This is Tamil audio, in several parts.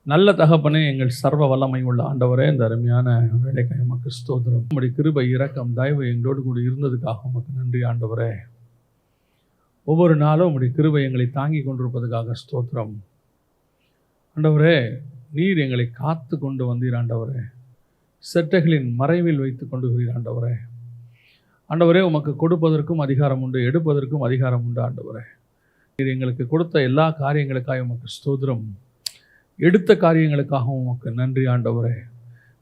நல்ல தகப்பனே, எங்கள் சர்வ வல்லமை உள்ள ஆண்டவரே, இந்த அருமையான வேலைக்காய் உமக்கு ஸ்தோத்திரம். உம்முடைய கிருபை, இரக்கம், தயவு எங்களோடு கூட இருந்ததுக்காக உமக்கு நன்றி ஆண்டவரே. ஒவ்வொரு நாளும் உம்முடைய கிருபை எங்களை தாங்கி கொண்டிருப்பதுக்காக ஸ்தோத்திரம் ஆண்டவரே. நீர் எங்களை காத்து கொண்டு வந்தீர் ஆண்டவரே. செட்டைகளின் மறைவில் வைத்து கொண்டுகிறீர் ஆண்டவரே. ஆண்டவரே, உமக்கு கொடுப்பதற்கும் அதிகாரம் உண்டு, எடுப்பதற்கும் அதிகாரம் உண்டு ஆண்டவரே. நீர் எங்களுக்கு கொடுத்த எல்லா காரியங்களுக்காக உமக்கு ஸ்தோத்திரம். எடுத்த காரியங்களுக்காகவும் உமக்கு நன்றி ஆண்டவரே.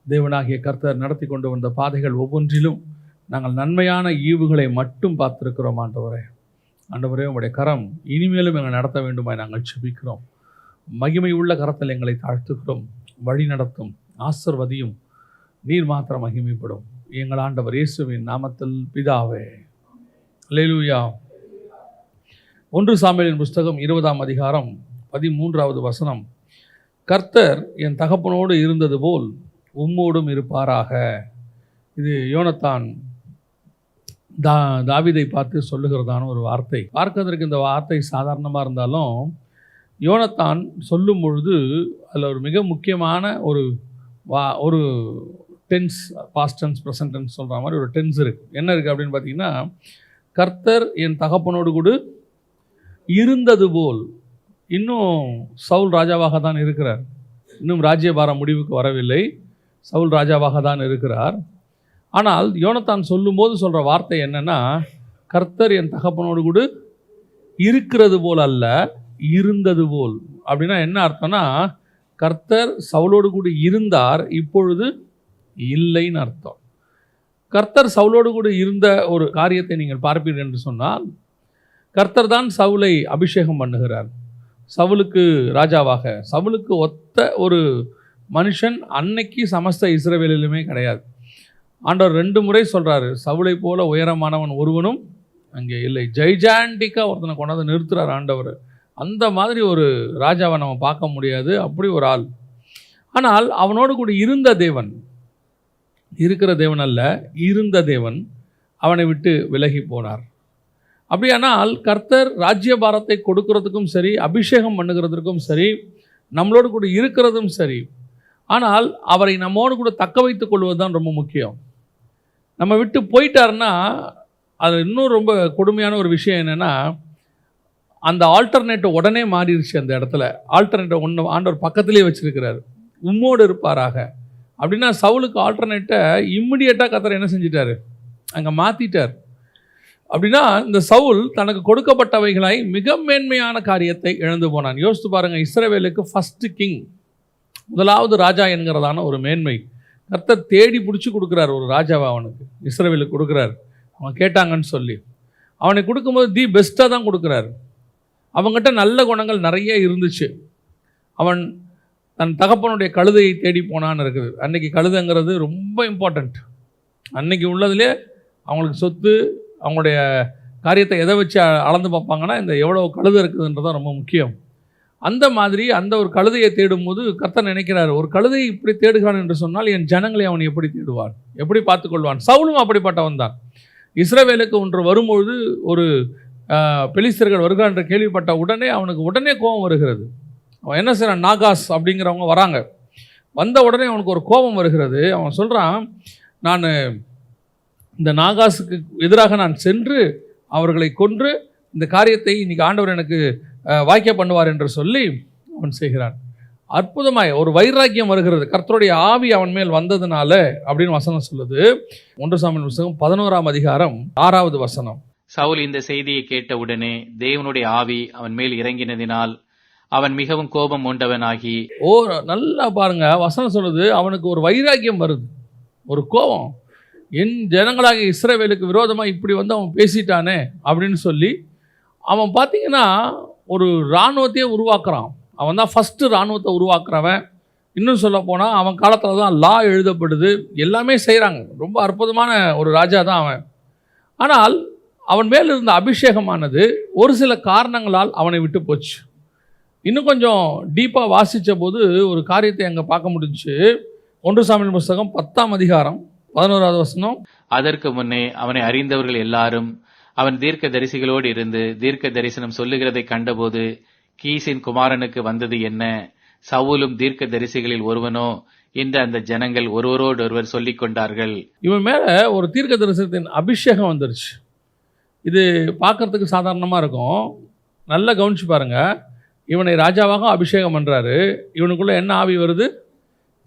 தேவனாகிய கர்த்தர் நடத்தி கொண்டு வந்த பாதைகள் ஒவ்வொன்றிலும் நாங்கள் நன்மையான ஈவுகளை மட்டும் பார்த்திருக்கிறோம் ஆண்டவரே. ஆண்டவரே, உங்களுடைய கரம் இனிமேலும் எங்களை நடத்த வேண்டுமாய் நாங்கள் செபிக்கிறோம். மகிமை உள்ள கரத்தில் எங்களை தாழ்த்துகிறோம். வழி நடத்தும், ஆசீர்வதியும். நீர் மாத்திரம் மகிமைப்படும். எங்கள் ஆண்டவர் இயேசுவின் நாமத்தில் பிதாவே. அல்லேலூயா. 1 சாமுவேலின் புஸ்தகம் 20ஆம் அதிகாரம் 13வது வசனம். கர்த்தர் என் தகப்பனோடு இருந்தது போல் உம்மோடும் இருப்பாராக. இது யோனத்தான் தாவீதை பார்த்து சொல்லுகிறதான ஒரு வார்த்தை. பார்க்கிறதுக்கு இந்த வார்த்தை சாதாரணமாக இருந்தாலும் யோனத்தான் சொல்லும் பொழுது அதில் ஒரு மிக முக்கியமான ஒரு tense, past tense, present tense சொல்கிற மாதிரி ஒரு டென்ஸ் இருக்குது. என்ன இருக்குது அப்படின்னு பார்த்தீங்கன்னா, கர்த்தர் என் தகப்பனோடு கூட இருந்தது போல். இன்னும் சவுல் ராஜாவாக தான் இருக்கிறார். இன்னும் ராஜ்யபாரம் முடிவுக்கு வரவில்லை. சவுல் ராஜாவாக தான் இருக்கிறார். ஆனால் யோனத்தான் சொல்லும்போது சொல்கிற வார்த்தை என்னென்னா, கர்த்தர் என் தகப்பனோடு கூட இருக்கிறது போல் அல்ல, இருந்தது போல். அப்படின்னா என்ன அர்த்தம்னா, கர்த்தர் சவுலோடு கூட இருந்தார், இப்பொழுது இல்லைன்னு அர்த்தம். கர்த்தர் சவுலோடு கூட இருந்த ஒரு காரியத்தை நீங்கள் பார்ப்பீர்கள் என்று சொன்னால், கர்த்தர் தான் சவுலை அபிஷேகம் பண்ணுகிறார். சவுலுக்கு ராஜாவாக, சவுலுக்கு ஒத்த ஒரு மனுஷன் அன்னைக்கு சமஸ்த இஸ்ரவேலிலுமே கிடையாது. ஆண்டவர் 2 முறை சொல்கிறாரு, சவுலை போல உயரமானவன் ஒருவனும் அங்கே இல்லை. ஜெய்ஜாண்டிக்காக ஒருத்தனை கொண்டாந்து நிறுத்துகிறார் ஆண்டவர். அந்த மாதிரி ஒரு ராஜாவை நம்ம பார்க்க முடியாது. அப்படி ஒரு ஆள். ஆனால் அவனோடு கூட இருந்த தேவன், இருக்கிற தேவன் அல்ல, இருந்த தேவன் அவனை விட்டு விலகி போனார். அப்படியானால் கர்த்தர் ராஜ்யபாரத்தை கொடுக்கறதுக்கும் சரி, அபிஷேகம் பண்ணுகிறதுக்கும் சரி, நம்மளோடு கூட இருக்கிறதும் சரி. ஆனால் அவரை நம்மோடு கூட தக்க வைத்துக் கொள்வது தான் ரொம்ப முக்கியம். நம்ம விட்டு போயிட்டாருன்னா அது இன்னும் ரொம்ப கொடுமையான ஒரு விஷயம் என்னென்னா, அந்த ஆல்டர்னேட்டிவ் உடனே மாறிடுச்சு. அந்த இடத்துல ஆல்டர்னேட்டிவ் ஒன்று ஆண்டவர் பக்கத்துலேயே வச்சுருக்கிறார். உம்மோடு இருப்பாராக. அப்படின்னா சவுலுக்கு ஆல்டர்னேட்டை இம்மிடியேட்டாக கர்த்தர் என்ன செஞ்சிட்டார், அங்கே மாற்றிட்டார். அப்படின்னா இந்த சவுல் தனக்கு கொடுக்கப்பட்டவைகளாய் மிக மேன்மையான காரியத்தை இழந்து போனான். யோசித்து பாருங்கள், இஸ்ரவேலுக்கு ஃபஸ்ட்டு கிங், முதலாவது ராஜா என்கிறதான ஒரு மேன்மை கர்த்தர் தேடி பிடிச்சி கொடுக்குறார். ஒரு ராஜாவை அவனுக்கு இஸ்ரவேலுக்கு கொடுக்குறார். அவன் கேட்டாங்கன்னு சொல்லி அவனை கொடுக்கும்போது தி பெஸ்ட்டாக தான் கொடுக்குறாரு. அவங்ககிட்ட நல்ல குணங்கள் நிறைய இருந்துச்சு. அவன் தன் தகப்பனுடைய கழுதையை தேடி போனான்னு இருக்குது. அன்றைக்கி கழுதைங்கிறது ரொம்ப இம்பார்ட்டண்ட். அன்றைக்கி உள்ளதுலே அவங்களுக்கு சொத்து, அவங்களுடைய காரியத்தை எதை வச்சு அளந்து பார்ப்பாங்கன்னா, இந்த எவ்வளோ கழுதை இருக்குதுன்றதான் ரொம்ப முக்கியம். அந்த மாதிரி அந்த ஒரு கழுதையை தேடும்போது கர்த்தர் நினைக்கிறார், ஒரு கழுதையை இப்படி தேடுகிறான் என்று சொன்னால் என் ஜனங்களை அவன் எப்படி தேடுவான், எப்படி பார்த்துக்கொள்வான். சவுலும் அப்படிப்பட்டவன் தான். இஸ்ரவேலுக்கு ஒன்று வரும்பொழுது ஒரு பெலிஸ்தர்கள் வருகிறான் என்று கேள்விப்பட்ட உடனே அவனுக்கு உடனே கோபம் வருகிறது. அவன் என்ன செய்கிறான், நாகாஸ் அப்படிங்கிறவங்க வராங்க. வந்த உடனே அவனுக்கு ஒரு கோபம் வருகிறது. அவன் சொல்கிறான், நான் இந்த நாகாஸுக்கு எதிராக நான் சென்று அவர்களை கொன்று இந்த காரியத்தை இன்றைக்கி ஆண்டவர் எனக்கு வாய்க்க பண்ணுவார் என்று சொல்லி அவன் செய்கிறான். அற்புதமாய் ஒரு வைராக்கியம் வருகிறது. கர்த்தருடைய ஆவி அவன் மேல் வந்ததுனால அப்படின்னு வசனம் சொல்லுது. 1 சாமுவேல் புஸ்தகம் 11ஆம் அதிகாரம் 6வது வசனம். சவுல் இந்த செய்தியை கேட்டவுடனே தேவனுடைய ஆவி அவன் மேல் இறங்கினதினால் அவன் மிகவும் கோபம் உண்டவனாகி. நல்லா பாருங்க, வசனம் சொல்லுது, அவனுக்கு ஒரு வைராக்கியம் வருது, ஒரு கோபம். என் ஜனங்களாக இஸ்ரவேலுக்கு விரோதமாக இப்படி வந்து அவன் பேசிட்டானே அப்படின்னு சொல்லி அவன் பார்த்தீங்கன்னா ஒரு இராணுவத்தையே உருவாக்குறான். அவன் தான் ஃபஸ்ட்டு இராணுவத்தை உருவாக்குறவன். இன்னும் சொல்ல போனால் அவன் காலத்தில் தான் லா எழுதப்படுது, எல்லாமே செய்கிறாங்க. ரொம்ப அற்புதமான ஒரு ராஜா தான் அவன். ஆனால் அவன் மேல் இருந்த அபிஷேகமானது ஒரு சில காரணங்களால் அவனை விட்டு போச்சு. இன்னும் கொஞ்சம் டீப்பாக வாசித்த போது ஒரு காரியத்தை அங்கே பார்க்க முடிஞ்சுச்சு. 1 சாமுவேல் புஸ்தகம் 10ஆம் அதிகாரம் 11வது வசனம். அதற்கு முன்னே அவனை அறிந்தவர்கள் எல்லாரும் அவன் தீர்க்க தரிசிகளோடு இருந்து தீர்க்க தரிசனம் சொல்லுகிறதை கண்டபோது, கீசின் குமாரனுக்கு வந்தது என்ன, சவுலும் தீர்க்கதரிசிகளில் ஒருவனோ என்று அந்த ஜனங்கள் ஒருவரோடொருவர் சொல்லிக் கொண்டார்கள். இவன் மேலே ஒரு தீர்க்க தரிசனத்தின் அபிஷேகம் வந்துருச்சு. இது பார்க்குறதுக்கு சாதாரணமாக இருக்கும். நல்லா கவனிச்சு பாருங்கள். இவனை ராஜாவாக அபிஷேகம் பண்ணுறாரு. இவனுக்குள்ளே என்ன ஆவி வருது?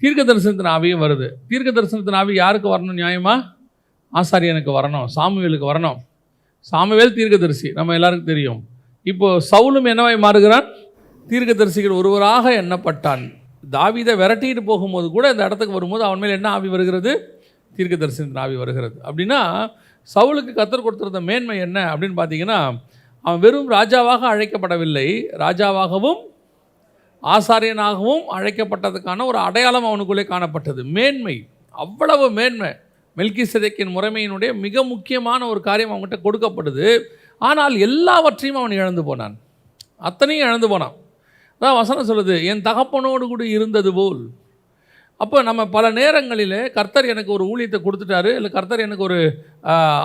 தீர்க்க தரிசனத்தின் ஆவியும் வருது. தீர்க்க தரிசனத்தின் ஆவி யாருக்கு வரணும்? நியாயமாக ஆசாரியனுக்கு வரணும், சாமுவேலுக்கு வரணும். சாமுவேல் தீர்க்கதரிசி, நம்ம எல்லாருக்கும் தெரியும். இப்போது சவுலும் என்னவாய் மாறுகிறான்? தீர்க்கதரிசிகள் ஒருவராக எண்ணப்பட்டான். தாவீதை விரட்டிட்டு போகும்போது கூட இந்த இடத்துக்கு வரும்போது அவன் மேல் என்ன ஆவி வருகிறது? தீர்க்க தரிசனத்தின் ஆவி வருகிறது. அப்படின்னா சவுலுக்கு கர்த்தர் கொடுத்திருந்த மேன்மை என்ன அப்படின்னு பார்த்தீங்கன்னா, அவன் வெறும் ராஜாவாக அழைக்கப்படவில்லை, ராஜாவாகவும் ஆசாரியனாகவும் அழைக்கப்பட்டதுக்கான ஒரு அடையாளம் அவனுக்குள்ளே காணப்பட்டது. மேன்மை, அவ்வளவு மேன்மை. மெல்கிசேதேக்கின் முறைமையினுடைய மிக முக்கியமான ஒரு காரியம் அவங்ககிட்ட கொடுக்கப்படுது. ஆனால் எல்லாவற்றையும் அவன் இழந்து போனான். அத்தனையும் இழந்து போனான். அதான் வசனம் சொல்லுது, என் தகப்பனோடு கூட இருந்தது போல். அப்போ நம்ம பல நேரங்களில் கர்த்தர் எனக்கு ஒரு ஊழியத்தை கொடுத்துட்டாரு, இல்லை கர்த்தர் எனக்கு ஒரு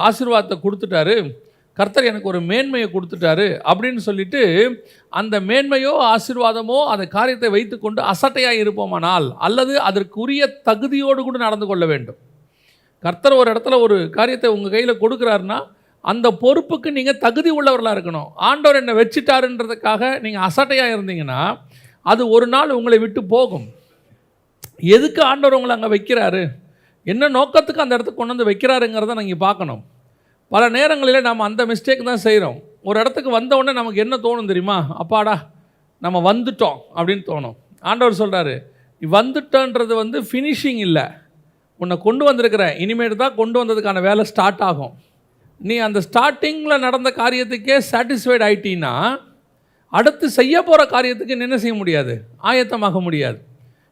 ஆசீர்வாதத்தை கொடுத்துட்டாரு, கர்த்தர் எனக்கு ஒரு மேன்மையை கொடுத்துட்டாரு அப்படின்னு சொல்லிட்டு அந்த மேன்மையோ ஆசீர்வாதமோ அந்த காரியத்தை வைத்துக்கொண்டு அசட்டையாக இருப்போமானால், அல்லது அதற்குரிய தகுதியோடு கூட நடந்து கொள்ள வேண்டும். கர்த்தர் ஒரு இடத்துல ஒரு காரியத்தை உங்கள் கையில் கொடுக்குறாருன்னா அந்த பொறுப்புக்கு நீங்கள் தகுதி உள்ளவர்களாக இருக்கணும். ஆண்டவர் என்னை வச்சுட்டாருன்றதுக்காக நீங்கள் அசட்டையாக இருந்தீங்கன்னா அது ஒரு நாள் உங்களை விட்டு போகும். எதுக்கு ஆண்டவர் உங்களை அங்கே வைக்கிறாரு, என்ன நோக்கத்துக்கு அந்த இடத்துக்கு கொண்டு வந்து வைக்கிறாருங்கிறத நீங்கள் பார்க்கணும். பல நேரங்களில் நம்ம அந்த மிஸ்டேக் தான் செய்கிறோம். ஒரு இடத்துக்கு வந்த உடனே நமக்கு என்ன தோணும் தெரியுமா? அப்பாடா நம்ம வந்துட்டோம் அப்படின்னு தோணும். ஆண்டவர் சொல்கிறாரு, நீ வந்துட்டோன்றது ஃபினிஷிங் இல்லை, உன்னை கொண்டு வந்திருக்கிறேன், இனிமேல் தான் கொண்டு வந்ததுக்கான வேலை ஸ்டார்ட் ஆகும். நீ அந்த ஸ்டார்டிங்கில் நடந்த காரியத்துக்கே சாட்டிஸ்ஃபைட் ஆகிட்டீன்னா அடுத்து செய்ய போகிற காரியத்துக்கு என்ன செய்ய முடியாது? ஆயத்தமாக முடியாது.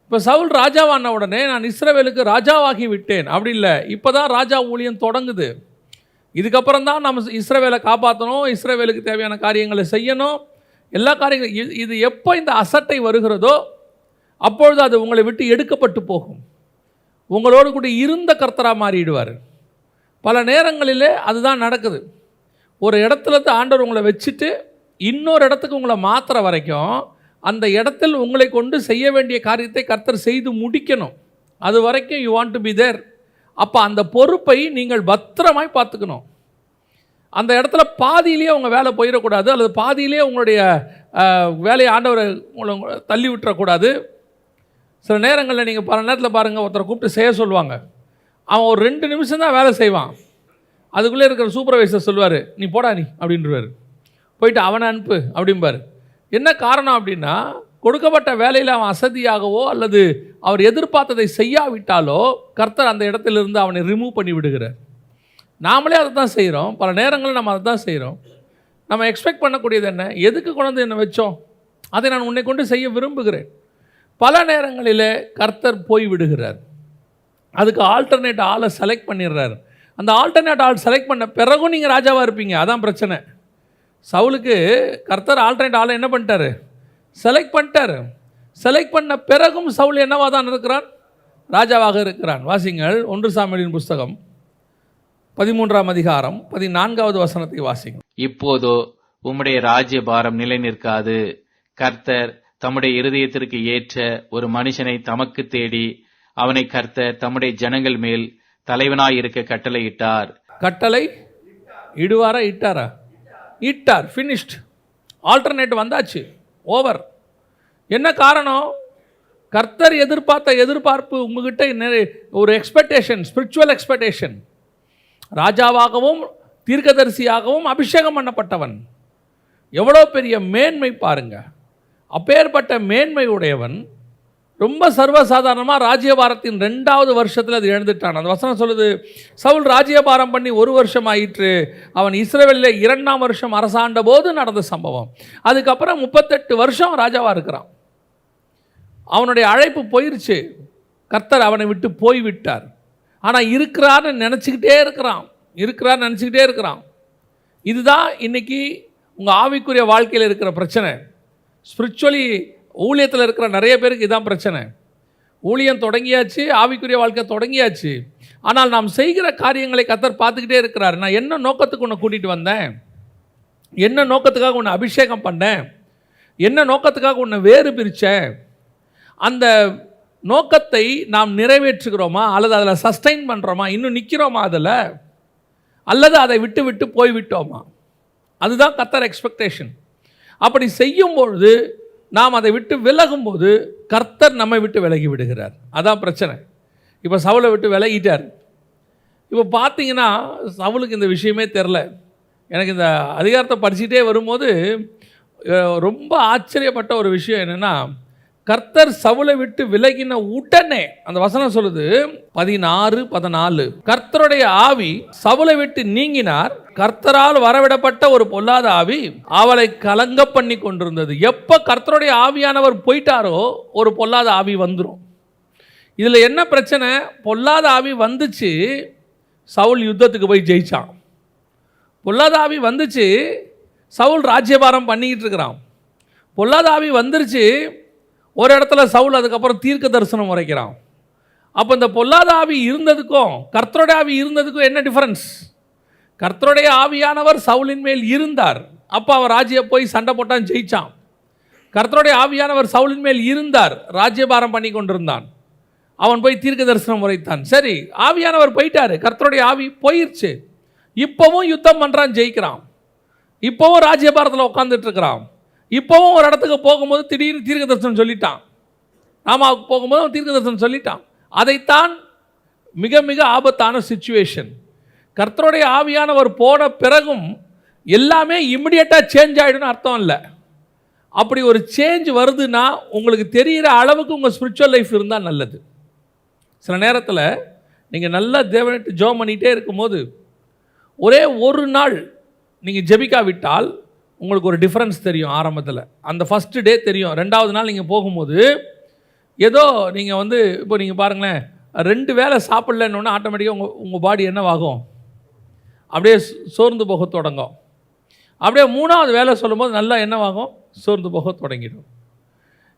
இப்போ சவுல் ராஜாவான உடனே நான் இஸ்ரவேலுக்கு ராஜாவாகி விட்டேன் அப்படி இல்லை, இப்போ தான் ராஜா ஊழியம் தொடங்குது. இதுக்கப்புறம் தான் நம்ம இஸ்ரவேலை காப்பாற்றணும், இஸ்ரவேலுக்கு தேவையான காரியங்களை செய்யணும், எல்லா காரியங்களும். இது எப்போ இந்த அசட்டை வருகிறதோ அப்பொழுது அது உங்களை விட்டு எடுக்கப்பட்டு போகும். உங்களோடு கூட இருந்த கர்த்தராக மாறிடுவார். பல நேரங்களிலே அதுதான் நடக்குது. ஒரு இடத்துல ஆண்டவர் உங்களை வச்சுட்டு இன்னொரு இடத்துக்கு உங்களை மாற்றுற வரைக்கும் அந்த இடத்தில் உங்களை கொண்டு செய்ய வேண்டிய காரியத்தை கர்த்தர் செய்து முடிக்கணும். அது வரைக்கும் you want to be there. அப்போ அந்த பொறுப்பை நீங்கள் பத்திரமாய் பார்த்துக்கணும். அந்த இடத்துல பாதியிலேயே உங்கள் வேலை போயிடக்கூடாது, அல்லது பாதியிலே உங்களுடைய வேலையை ஆண்டவரை உங்களை தள்ளி விட்டுறக்கூடாது. சில நேரங்களில் நீங்கள் பல நேரத்தில் பாருங்கள், ஒருத்தரை கூப்பிட்டு செய்ய சொல்லுவாங்க, அவன் ஒரு 2 நிமிஷம் தான் வேலை செய்வான். அதுக்குள்ளே இருக்கிற சூப்பர்வைசர் சொல்லுவார், நீ போடா நீ அப்படின்றவார், போயிட்டு அவனை அனுப்பு அப்படிம்பார். என்ன காரணம் அப்படின்னா, கொடுக்கப்பட்ட வேலையில் அவன் அசதியாகவோ அல்லது அவர் எதிர்பார்த்ததை செய்யாவிட்டாலோ கர்த்தர் அந்த இடத்திலிருந்து அவனை ரிமூவ் பண்ணி விடுகிறார். நாமளே அதை தான் செய்கிறோம். பல நேரங்களில் நம்ம அதை தான் செய்கிறோம். நம்ம எக்ஸ்பெக்ட் பண்ணக்கூடியது என்ன? எதுக்கு கொண்டு வந்து என்னை வச்சோம், அதை நான் உன்னை கொண்டு செய்ய விரும்புகிறேன். பல நேரங்களில் கர்த்தர் போய் விடுகிறார். அதுக்கு ஆல்டர்னேட் ஆளை செலக்ட் பண்ணிடுறாரு. அந்த ஆல்டர்னேட் ஆள் செலக்ட் பண்ண பிறகும் நீங்கள் ராஜாவாக இருப்பீங்க. அதான் பிரச்சனை. சவுலுக்கு கர்த்தர் ஆல்டர்னேட் ஆளை என்ன பண்ணிட்டாரு? செலக்ட் பண்ணிட்டார். செலக்ட் பண்ண பிறகும் சவுல் என்னவாக தான் இருக்கிறான்? ராஜாவாக இருக்கிறான். வாசிங்கள் 1 சாமுவேலின் புஸ்தகம் 13ஆம் அதிகாரம் 14வது வசனத்தை வாசிங்கள். இப்போதோ உம்முடைய ராஜ்ய பாரம் நிலை நிற்காது. கர்த்தர் தம்முடைய இருதயத்திற்கு ஏற்ற ஒரு மனுஷனை தமக்கு தேடி அவனை கர்த்தர் தம்முடைய ஜனங்கள் மேல் தலைவனாய் இருக்க கட்டளை இட்டார். கட்டளை இடுவாரா? இட்டாரா? இட்டார். ஃபினிஷ்ட். ஆல்டர்னேட் வந்தாச்சு, ஓவர். என்ன காரணம்? கர்த்தர் எதிர்பார்த்த எதிர்பார்ப்பு உங்ககிட்ட ஒரு எக்ஸ்பெக்டேஷன், ஸ்பிரிச்சுவல் எக்ஸ்பெக்டேஷன். ராஜாவாகவும் தீர்க்கதரிசியாகவும் அபிஷேகம் பண்ணப்பட்டவன். எவ்வளோ பெரிய மேன்மை பாருங்க. அப்பேற்பட்ட மேன்மை உடையவன் ரொம்ப சர்வசாதாரணமாக ராஜ்யபாரத்தின் 2வது வருஷத்தில் அது எழுந்துட்டான். அந்த வசனம் சொல்லுது, சவுல் ராஜ்யபாரம் பண்ணி 1 வருஷம் ஆயிற்று. அவன் இஸ்ரவேலில் 2ஆம் வருஷம் அரசாண்ட போது நடந்த சம்பவம். அதுக்கப்புறம் 38 வருஷம் ராஜாவாக இருக்கிறான். அவனுடைய அழைப்பு போயிருச்சு. கர்த்தர் அவனை விட்டு போய்விட்டார். ஆனால் இருக்கிறான்னு நினச்சிக்கிட்டே இருக்கிறான். இதுதான் இன்றைக்கி உங்கள் ஆவிக்குரிய வாழ்க்கையில் இருக்கிற பிரச்சனை. ஸ்பிரிச்சுவலி ஊழியத்தில் இருக்கிற நிறைய பேருக்கு இதுதான் பிரச்சனை. ஊழியம் தொடங்கியாச்சு, ஆவிக்குரிய வாழ்க்கை தொடங்கியாச்சு. ஆனால் நாம் செய்கிற காரியங்களை கர்த்தர் பார்த்துக்கிட்டே இருக்கிறார். நான் என்ன நோக்கத்துக்கு உன்னை கூட்டிகிட்டு வந்தேன், என்ன நோக்கத்துக்காக உன்னை அபிஷேகம் பண்ணேன், என்ன நோக்கத்துக்காக உன்னை வேறு பிரித்தேன், அந்த நோக்கத்தை நாம் நிறைவேற்றுகிறோமா, அல்லது அதில் சஸ்டைன் பண்ணுறோமா, இன்னும் நிற்கிறோமா அதில், அல்லது அதை விட்டு விட்டு போய்விட்டோமா? அதுதான் கர்த்தர் எக்ஸ்பெக்டேஷன். அப்படி செய்யும் பொழுது, நாம் அதை விட்டு விலகும்போது கர்த்தர் நம்மை விட்டு விலகி விடுகிறார். அதான் பிரச்சனை. இப்போ சவுலை விட்டு விலகிட்டார். இப்போ பார்த்தீங்கன்னா சவுலுக்கு இந்த விஷயமே தெரில. எனக்கு இந்த அதிகாரத்தை படிச்சுட்டே வரும்போது ரொம்ப ஆச்சரியப்பட்ட ஒரு விஷயம் என்னென்னா, கர்த்தர் சவுலை விட்டு விலகின உடனே அந்த வசனம் சொல்லுது 16-14, கர்த்தருடைய ஆவி சவுலை விட்டு நீங்கினார், கர்த்தரால் வரவிடப்பட்ட ஒரு பொல்லாத ஆவி அவளை கலங்க பண்ணி கொண்டிருந்தது. எப்போ கர்த்தருடைய ஆவியானவர் போயிட்டாரோ ஒரு பொல்லாத ஆவி வந்துடும். இதில் என்ன பிரச்சனை? பொல்லாத ஆவி வந்துச்சு, சவுல் யுத்தத்துக்கு போய் ஜெயிச்சான். பொல்லாத ஆவி வந்துச்சு, சவுல் ராஜ்யபாரம் பண்ணிக்கிட்டு இருக்கிறான். பொல்லாத ஆவி வந்துருச்சு, ஒரு இடத்துல சவுல் அதுக்கப்புறம் தீர்க்க தரிசனம் உரைக்கிறான். அப்போ இந்த பொல்லாத ஆவி இருந்ததுக்கும் கர்த்தருடைய ஆவி இருந்ததுக்கும் என்ன டிஃபரன்ஸ்? கர்த்தருடைய ஆவியானவர் சவுலின் மேல் இருந்தார், அப்போ அவன் ராஜ்ய போய் சண்டை போட்டான், ஜெயிச்சான். கர்த்தருடைய ஆவியானவர் சவுலின் மேல் இருந்தார், ராஜ்யபாரம் பண்ணி கொண்டிருந்தான், அவன் போய் தீர்க்க தரிசனம் உரைத்தான். சரி, ஆவியானவர் போயிட்டாரு, கர்த்தருடைய ஆவி போயிடுச்சு, இப்போவும் யுத்தம் பண்ணுறான், ஜெயிக்கிறான், இப்போவும் ராஜ்யபாரத்தில் உட்காந்துட்டு இருக்கிறான். இப்போவும் ஒரு இடத்துக்கு போகும்போது திடீர்னு தீர்க்க தரிசனம் சொல்லிட்டான், நாமாவுக்கு போகும்போது அவன் தீர்க்க தரிசனம் சொல்லிட்டான். அதைத்தான் மிக மிக ஆபத்தான சிச்சுவேஷன். கர்த்தருடைய ஆவியானவர் போன பிறகும் எல்லாமே இமிடியேட்டாக சேஞ்ச் ஆகிடும்னு அர்த்தம் இல்லை. அப்படி ஒரு சேஞ்ச் வருதுன்னா உங்களுக்கு தெரிகிற அளவுக்கு உங்கள் ஸ்பிரிச்சுவல் லைஃப் இருந்தால் நல்லது. சில நேரத்தில் நீங்கள் நல்லா தேவனிட்டு ஜெபம் பண்ணிகிட்டே இருக்கும்போது ஒரே ஒரு நாள் நீங்கள் ஜெபிக்காவிட்டால் உங்களுக்கு ஒரு டிஃப்ரென்ஸ் தெரியும். ஆரம்பத்தில் அந்த ஃபஸ்ட்டு டே தெரியும், ரெண்டாவது நாள் நீங்கள் போகும்போது ஏதோ நீங்கள் இப்போ நீங்கள் பாருங்களேன், 2 வேளை சாப்பிட்லன்னு ஆட்டோமேட்டிக்காக உங்கள் பாடி என்னவாகும்? அப்படியே சோர்ந்து போக தொடங்கும். அப்படியே 3வது வேலை சொல்லும்போது நல்லா என்னவாகும்? சோர்ந்து போக தொடங்கிடும்.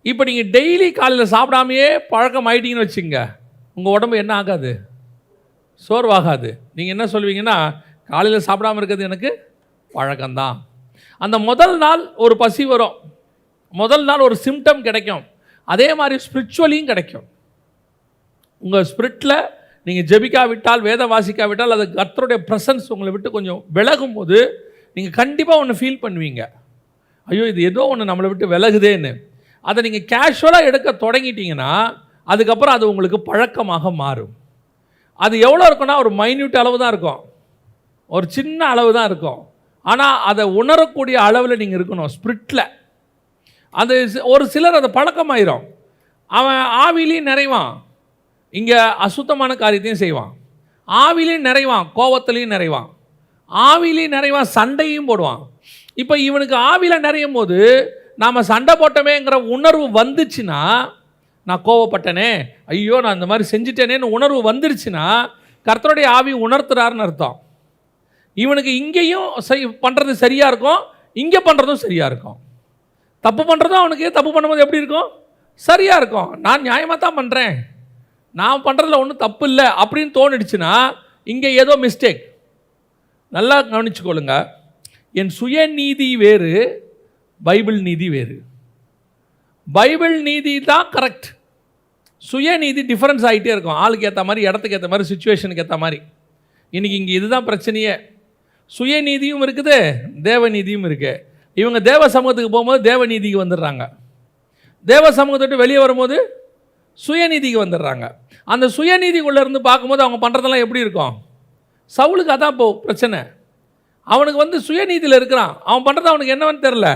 இப்போ நீங்கள் டெய்லி காலையில் சாப்பிடாமையே பழக்கம் ஆகிட்டீங்கன்னு வச்சுங்க, உங்கள் உடம்பு என்ன ஆகாது? சோர்வாகாது. நீங்கள் என்ன சொல்வீங்கன்னா, காலையில் சாப்பிடாமல் இருக்கிறது எனக்கு பழக்கம்தான். அந்த முதல் நாள் ஒரு பசி வரும், முதல் நாள் ஒரு சிம்டம் கிடைக்கும். அதே மாதிரி ஸ்பிரிச்சுவலியும் கிடைக்கும். உங்கள் ஸ்பிரிட்டில் நீங்கள் ஜெபிக்காவிட்டால், வேதம் வாசிக்காவிட்டால், அது கர்த்தருடைய ப்ரெசன்ஸ் உங்களை விட்டு கொஞ்சம் விலகும் போது நீங்கள் கண்டிப்பாக ஒன்று ஃபீல் பண்ணுவீங்க, ஐயோ இது ஏதோ ஒன்று நம்மளை விட்டு விலகுதேன்னு. அதை நீங்கள் கேஷுவலாக எடுக்க தொடங்கிட்டீங்கன்னா அதுக்கப்புறம் அது உங்களுக்கு பழக்கமாக மாறும். அது எவ்வளோ இருக்குன்னா ஒரு மைன்யூட் அளவு தான் இருக்கும், ஒரு சின்ன அளவு தான் இருக்கும். ஆனால் அதை உணரக்கூடிய அளவில் நீங்கள் இருக்கணும் ஸ்பிரிட்டில். அது ஒரு சிலர் அதை பழக்கமாயிரும். அவன் ஆவிலையும் நிறைவான், இங்கே அசுத்தமான காரியத்தையும் செய்வான், ஆவிலையும் நிறைவான், கோவத்திலையும் நிறைவான், ஆவிலையும் நிறைவான், சண்டையும் போடுவான். இப்போ இவனுக்கு ஆவியில் நிறையும் போது நாம் சண்டை போட்டமேங்கிற உணர்வு வந்துச்சுன்னா, நான் கோவப்பட்டனே, ஐயோ நான் இந்த மாதிரி செஞ்சிட்டேனேன்னு உணர்வு வந்துருச்சுன்னா கர்த்தருடைய ஆவி உணர்த்துறாருன்னு அர்த்தம். இவனுக்கு இங்கேயும் பண்ணுறது சரியாக இருக்கும், இங்கே பண்ணுறதும் சரியாக இருக்கும். தப்பு பண்ணுறதும் அவனுக்கு தப்பு பண்ணும்போது எப்படி இருக்கும்? சரியாக இருக்கும். நான் நியாயமாக தான் பண்ணுறேன், நான் பண்ணுறதுல ஒன்றும் தப்பு இல்லை அப்படின்னு தோணிடுச்சுன்னா இங்கே ஏதோ மிஸ்டேக். நல்லா கவனிச்சுக்கொள்ளுங்க, என் சுயநீதி வேறு, பைபிள் நீதி வேறு. பைபிள் நீதி தான் கரெக்ட், சுயநீதி டிஃப்ரென்ஸ் ஆகிட்டே இருக்கும், ஆளுக்கு ஏற்ற மாதிரி, இடத்துக்கு ஏற்ற மாதிரி, சுச்சுவேஷனுக்கு ஏற்ற மாதிரி. இன்றைக்கி இங்கே இதுதான் பிரச்சனையே. சுயநீதியும் இருக்குது, தேவநீதியும் இருக்குது. இவங்க தேவ சமூகத்துக்கு போகும்போது தேவநீதிக்கு வந்துடுறாங்க, தேவ சமூகத்தை விட்டு வெளியே வரும்போது சுயநீதிக்கு வந்துடுறாங்க. அந்த சுயநீதிக்குள்ளே இருந்து பார்க்கும்போது அவங்க பண்ணுறதெல்லாம் எப்படி இருக்கும்? சவுலுக்கு அதான் இப்போ பிரச்சனை. அவனுக்கு சுயநீதியில் இருக்கிறான், அவன் பண்ணுறது அவனுக்கு என்னவன்னு தெரில.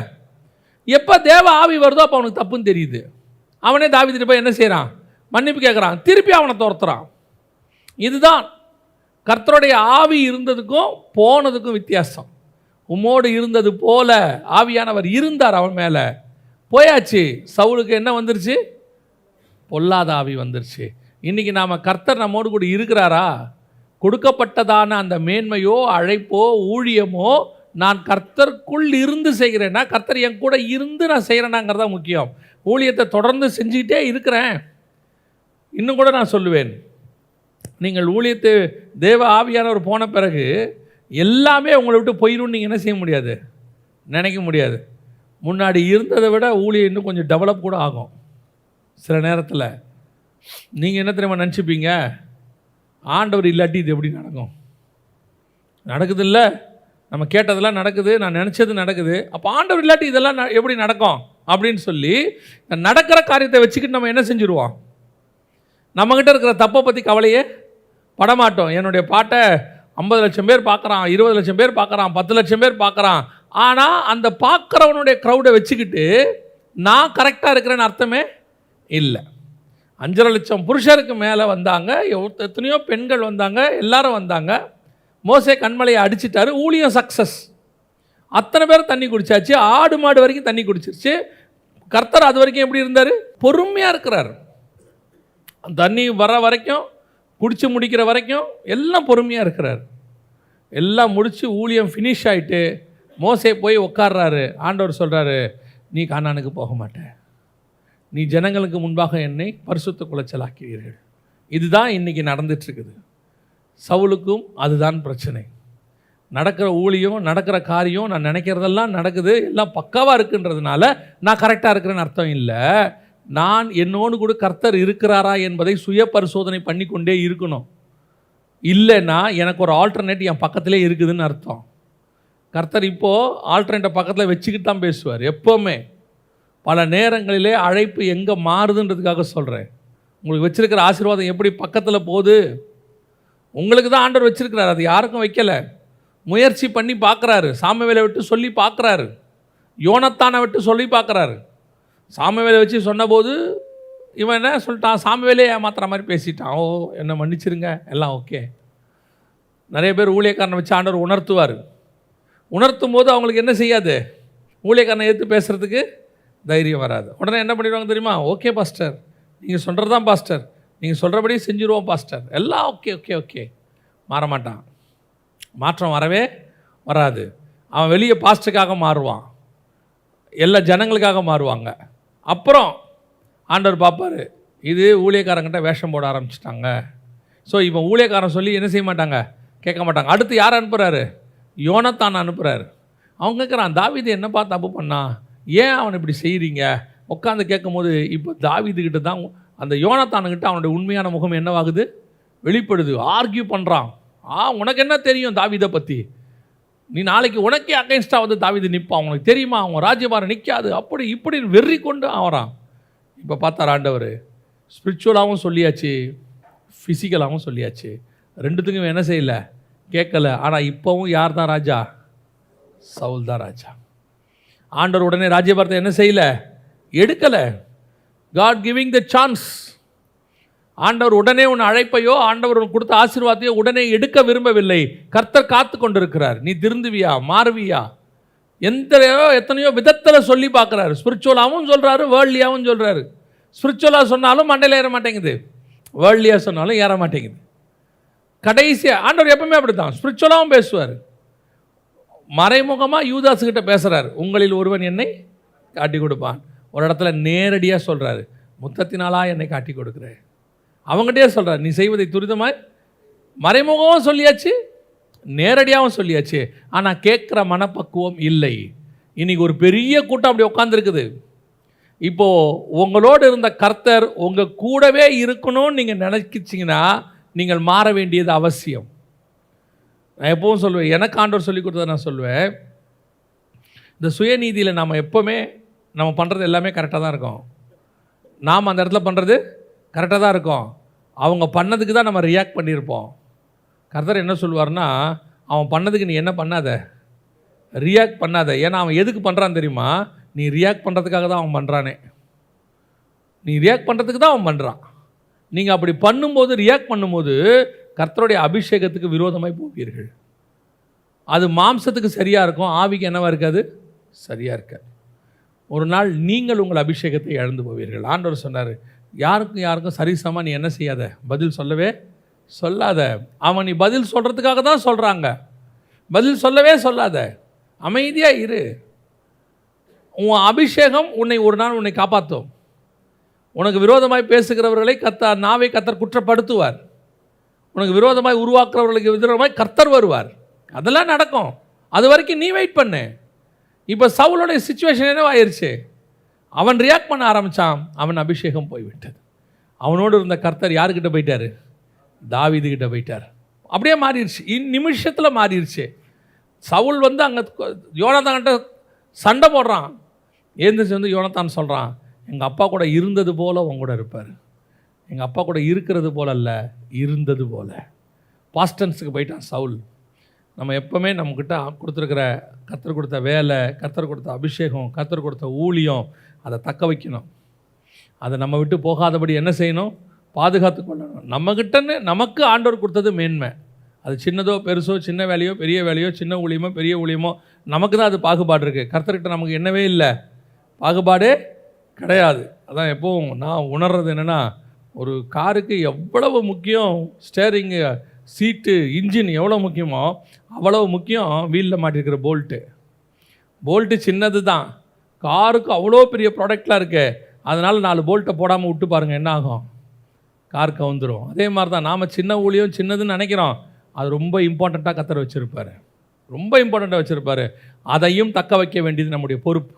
எப்போ தேவ ஆவி வருதோ அப்போ அவனுக்கு தப்புன்னு தெரியுது. அவனே தாவீதுகிட்ட போய் என்ன செய்கிறான்? மன்னிப்பு கேட்குறான், திருப்பி அவனை துரத்துறான். இதுதான் கர்த்தருடைய ஆவி இருந்ததுக்கும் போனதுக்கும் வித்தியாசம். உம்மோடு இருந்தது போல ஆவியானவர் இருந்தார், அவன் மேலே போயாச்சு. சவுலுக்கு என்ன வந்துருச்சு? பொல்லாத ஆவி வந்துருச்சு. இன்றைக்கி நாம் கர்த்தர் நம்மோடு கூட இருக்கிறாரா? கொடுக்கப்பட்டதான அந்த மேன்மையோ அழைப்போ ஊழியமோ நான் கர்த்தருக்குள் இருந்து செய்கிறேன்னா, கர்த்தர் என் கூட இருந்து நான் செய்கிறேனாங்கிறதா முக்கியம். ஊழியத்தை தொடர்ந்து செஞ்சுக்கிட்டே இருக்கிறேன். இன்னும் கூட நான் சொல்லுவேன், நீங்கள் ஊழியத்தை தேவ ஆவியானவர் போன பிறகு எல்லாமே உங்களை விட்டு போயிடும் நீங்கள் என்ன செய்ய முடியாது, நினைக்க முடியாது. முன்னாடி இருந்ததை விட ஊழியம் இன்னும் கொஞ்சம் டெவலப் கூட ஆகும். சில நேரத்தில் நீங்கள் என்ன தெரியுமா நினச்சிப்பீங்க, ஆண்டவர் இல்லாட்டி இது எப்படி நடக்கும்? நடக்குது இல்லை, நம்ம கேட்டதெல்லாம் நடக்குது, நான் நினச்சது நடக்குது, அப்போ ஆண்டவர் இல்லாட்டி இதெல்லாம் எப்படி நடக்கும் அப்படின்னு சொல்லி நடக்கிற காரியத்தை வச்சுக்கிட்டு நம்ம என்ன செஞ்சுருவோம், நம்மக்கிட்ட இருக்கிற தப்பை பற்றி கவலையே படமாட்டோம். என்னுடைய பாட்டை 50 லட்சம் பேர் பார்க்குறான், 20 லட்சம் பேர் பார்க்குறான், 10 லட்சம் பேர் பார்க்குறான், ஆனால் அந்த பார்க்குறவனுடைய க்ரௌடை வச்சுக்கிட்டு நான் கரெக்டாக இருக்கிறேன்னு அர்த்தமே இல்லை. 5.5 லட்சம் புருஷருக்கு மேலே வந்தாங்க, எத்தனையோ பெண்கள் வந்தாங்க, எல்லாரும் வந்தாங்க. மோசே கண்மலையை அடிச்சிட்டாரு, ஊழியம் சக்ஸஸ். அத்தனை பேர் தண்ணி குடிச்சாச்சு, ஆடு மாடு வரைக்கும் தண்ணி குடிச்சிருச்சு. கர்த்தர் அது வரைக்கும் எப்படி இருந்தார்? பொறுமையாக இருக்கிறார். தண்ணி வர வரைக்கும், குடிச்சு முடிக்கிற வரைக்கும் எல்லாம் பொறுமையாக இருக்கிறார். எல்லாம் முடித்து ஊழியம் ஃபினிஷ் ஆகிட்டு மோசே போய் உட்கார்றாரு. ஆண்டவர் சொல்கிறாரு, நீ கானானுக்கு போக மாட்டே, நீ ஜனங்களுக்கு முன்பாக என்னை பரிசுத்த குலைச்சலாக்கிறீர்கள். இதுதான் இன்றைக்கி நடந்துட்டுருக்குது. சவுலுக்கும் அதுதான் பிரச்சனை. நடக்கிற ஊழியம், நடக்கிற காரியம், நான் நினைக்கிறதெல்லாம் நடக்குது, எல்லாம் பக்காவாக இருக்குன்றதுனால நான் கரெக்டாக இருக்கிறேன்னு அர்த்தம் இல்லை. நான் என்னோடு கூட கர்த்தர் இருக்கிறாரா என்பதை சுய பரிசோதனை பண்ணி கொண்டே இருக்கணும். இல்லைன்னா எனக்கு ஒரு ஆல்டர்னேட் என் பக்கத்திலே இருக்குதுன்னு அர்த்தம். கர்த்தர் இப்போது ஆல்டர்னேட்டை பக்கத்தில் வச்சுக்கிட்டு தான் பேசுவார் எப்போவுமே. பல நேரங்களிலே அழைப்பு எங்கே மாறுதுன்றதுக்காக சொல்கிறேன். உங்களுக்கு வச்சுருக்கிற ஆசீர்வாதம் எப்படி பக்கத்தில் போகுது? உங்களுக்கு தான் ஆண்டவர் வச்சுருக்கிறார், அது யாருக்கும் வைக்கலை. முயற்சி பண்ணி பார்க்குறாரு, சாமுவேலை விட்டு சொல்லி பார்க்குறாரு, யோனத்தானை விட்டு சொல்லி பார்க்குறாரு. சாமுவேலை வச்சு சொன்னபோது இவன் என்ன சொல்லிட்டான், சாமுவேலே ஏமாத்துற மாதிரி பேசிட்டான். ஓ, என்னை மன்னிச்சிருங்க, எல்லாம் ஓகே. நிறைய பேர் ஊழியக்காரனை வச்சு ஆண்டவர் உணர்த்துவார். உணர்த்தும் போது அவங்களுக்கு என்ன செய்யாது, ஊழியக்காரனை எடுத்து பேசுகிறதுக்கு தைரியம் வராது. உடனே என்ன பண்ணிடுவாங்க தெரியுமா, ஓகே பாஸ்டர், நீங்கள் சொல்கிறது தான் பாஸ்டர், நீங்கள் சொல்கிறபடி செஞ்சுருவோம் பாஸ்டர், எல்லாம் ஓகே ஓகே ஓகே. மாறமாட்டான், மாற்றம் வரவே வராது. அவன் வெளியே பாஸ்டருக்காக மாறுவான், எல்லா ஜனங்களுக்காக மாறுவாங்க. அப்புறம் ஆண்டவர் பார்ப்பார், இது ஊழியக்காரங்கிட்ட வேஷம் போட ஆரம்பிச்சிட்டாங்க. ஸோ இவன் ஊழியக்காரன் சொல்லி என்ன செய்ய மாட்டாங்க, கேட்க மாட்டாங்க. அடுத்து யார் அனுப்புகிறாரு, யோனத்தான் அனுப்புகிறாரு. அவங்க கேட்குறான், தாவீது என்னப்பா தப்பு பண்ணா, ஏன் அவனை இப்படி செய்கிறீங்க? உட்காந்து கேட்கும்போது இப்போ தாவீதுக்கிட்ட தான், அந்த யோனத்தானுக்கிட்ட அவனுடைய உண்மையான முகம் என்னவாகுது, வெளிப்படுது. ஆர்கியூ பண்ணுறான். உனக்கு என்ன தெரியும் தாவீதை பற்றி, நீ நாளைக்கு உனக்கே அகைன்ஸ்டாக வந்து தாவீது நிற்பான், உனக்கு தெரியுமா, அவன் ராஜ்யபாரம் நிற்காது, அப்படி இப்படி வெறி கொண்டு ஆகிறான். இப்போ பார்த்தார் ஆண்டவர், ஸ்பிரிச்சுவலாகவும் சொல்லியாச்சு, ஃபிசிக்கலாகவும் சொல்லியாச்சு, ரெண்டுத்துக்கும் என்ன செய்யலை, கேட்கலை. ஆனால் இப்போவும் யார் தான் ராஜா, சவுல் தான் ராஜா. ஆண்டவர் உடனே ராஜ்யபாரத்தை என்ன செய்யலை, எடுக்கலை. God giving the chance. ஆண்டவர் உடனே உன் அழைப்பையோ ஆண்டவர் கொடுத்த ஆசீர்வாதத்தையோ உடனே எடுக்க விரும்பவில்லை. கர்த்தர் காத்து கொண்டிருக்கிறார். நீ திருந்துவியா, மாறுவியா, எத்தனையோ விதத்தில் சொல்லி பார்க்குறாரு. ஸ்பிரிச்சுவலாகவும் சொல்கிறாரு, வேர்ல்ட்லியாகவும் சொல்கிறாரு. ஸ்பிரிச்சுவலாக சொன்னாலும் மண்டையில் ஏற மாட்டேங்குது, வேர்ல்ட்லியாக சொன்னாலும் ஏற மாட்டேங்குது. கடைசியாக ஆண்டவர் எப்பவுமே அப்படி தான், ஸ்பிரிச்சுவலாகவும் பேசுவார், மறைமுகமாக யூதாசுக்கிட்ட பேசுகிறார், உங்களில் ஒருவன் என்னை காட்டி கொடுப்பான். ஒரு இடத்துல நேரடியாக சொல்கிறாரு, முத்தத்தினாலா என்னை காட்டி கொடுக்குறேன். அவங்ககிட்டே சொல்கிறார், நீ செய்வதை துரிதமாய். மறைமுகமும் சொல்லியாச்சு, நேரடியாகவும் சொல்லியாச்சு. ஆனால் கேட்குற மனப்பக்குவம் இல்லை. இன்றைக்கி ஒரு பெரிய கூட்டம் அப்படி உட்காந்துருக்குது. இப்போது உங்களோடு இருந்த கர்த்தர் உங்கள் கூடவே இருக்கணும்னு நீங்கள் நினைச்சிங்கன்னா நீங்கள் மாற வேண்டியது அவசியம். நான் எப்பவும் சொல்லுவேன், எனக்கு ஆண்டவர் சொல்லி கொடுத்ததை நான் சொல்லுவேன், இந்த சுயநீதியில் நம்ம எப்போவுமே நம்ம பண்ணுறது எல்லாமே கரெக்டாக தான் இருக்கும். நாம் அந்த இடத்துல பண்ணுறது கரெக்டாக தான் இருக்கும். அவங்க பண்ணதுக்கு தான் நம்ம ரியாக்ட் பண்ணியிருப்போம். கர்த்தர் என்ன சொல்லுவார்னா, அவன் பண்ணதுக்கு நீ என்ன பண்ணாத, ரியாக்ட் பண்ணாத. ஏன்னா அவன் எதுக்கு பண்ணுறான்னு தெரியுமா, நீ ரியாக்ட் பண்ணுறதுக்காக தான் அவன் பண்ணுறானே. நீ ரியாக்ட் பண்ணுறதுக்கு தான் அவன் பண்ணுறான். நீங்கள் அப்படி பண்ணும்போது, ரியாக்ட் பண்ணும்போது கர்த்தருடைய அபிஷேகத்துக்கு விரோதமாய் போவீர்கள். அது மாம்சத்துக்கு சரியாக இருக்கும், ஆவிக்கு என்னவா இருக்காது, சரியாக இருக்காது. ஒரு நாள் நீங்கள் உங்கள் அபிஷேகத்தை இழந்து போவீர்கள். ஆண்டவர் சொன்னார், யாருக்கும் சரிசமாக நீ என்ன செய்யாத, பதில் சொல்லவே சொல்லாத. அவன் நீ பதில் சொல்கிறதுக்காக தான் சொல்கிறாங்க, பதில் சொல்லவே சொல்லாத, அமைதியாக இரு. உன் அபிஷேகம் ஒரு நாள் உன்னை காப்பாற்றும். உனக்கு விரோதமாய் பேசுகிறவர்களை நாவை கர்த்தர் குற்றப்படுத்துவார். உனக்கு விரோதமாய் உருவாக்குறவர்களுக்கு விரோதமாய் கர்த்தர் வருவார். அதெல்லாம் நடக்கும். அது வரைக்கும் நீ வெயிட் பண்ணு. இப்போ சவுலோடைய சிச்சுவேஷன் என்னவாயிருச்சு, அவன் ரியாக்ட் பண்ண ஆரம்பித்தான். அவன் அபிஷேகம் போய்விட்டது. அவனோடு இருந்த கர்த்தர் யாருக்கிட்ட போயிட்டார்? தாவீதுகிட்ட போயிட்டார். அப்படியே மாறிடுச்சு, நிமிஷத்தில் மாறிடுச்சு. சவுல் அங்கே யோனாத்தான்கிட்ட சண்டை போடுறான். ஏந்திரிச்சு யோனாத்தான் சொல்கிறான், எங்கள் அப்பா கூட இருந்தது போல் உங்க கூட இருப்பார். எங்கள் அப்பா கூட இருக்கிறது போல் அல்ல, இருந்தது போல். பாஸ்டன்ஸுக்கு போயிட்டான் சவுல். நம்ம எப்போவுமே நம்மக்கிட்ட கொடுத்துருக்கிற கர்த்தர் கொடுத்த வேலை, கர்த்தர் கொடுத்த அபிஷேகம், கர்த்தர் கொடுத்த ஊழியம், அதை தக்க வைக்கணும். அதை நம்ம விட்டு போகாதபடி என்ன செய்யணும்? பாதுகாத்து கொள்ளணும். நம்மக்கிட்டன்னு நமக்கு ஆண்டவர் கொடுத்தது மேன்மை. அது சின்னதோ பெருசோ, சின்ன வேலையோ பெரிய வேலையோ, சின்ன ஊழியமோ பெரிய ஊழியமோ, நமக்கு தான் அது பாகுபாடு இருக்குது. கர்த்தர்கிட்ட நமக்கு என்னவே இல்லை, பாகுபாடே கிடையாது. அதான் எப்போவும் நான் உணர்றது என்னென்னா, ஒரு காருக்கு எவ்வளவு முக்கியம் ஸ்டேரிங்கு, சீட்டு, இன்ஜின் எவ்வளோ முக்கியமோ அவ்வளவு முக்கியம் வீலில் மாட்டிருக்கிற போல்ட்டு சின்னது தான், காருக்கு அவ்வளோ பெரிய ப்ராடக்ட்லாம் இருக்குது. அதனால் 4 போல்ட்டை போடாமல் விட்டு பாருங்கள், என்ன ஆகும்? கார் கவுந்துடும். அதே மாதிரி தான் நாம் சின்ன ஊழியம் சின்னதுன்னு நினைக்கிறோம், அது ரொம்ப இம்பார்ட்டண்ட்டாக கர்த்தர் வச்சுருப்பார், ரொம்ப இம்பார்ட்டண்ட்டாக வச்சுருப்பார். அதையும் தக்க வைக்க வேண்டியது நம்முடைய பொறுப்பு.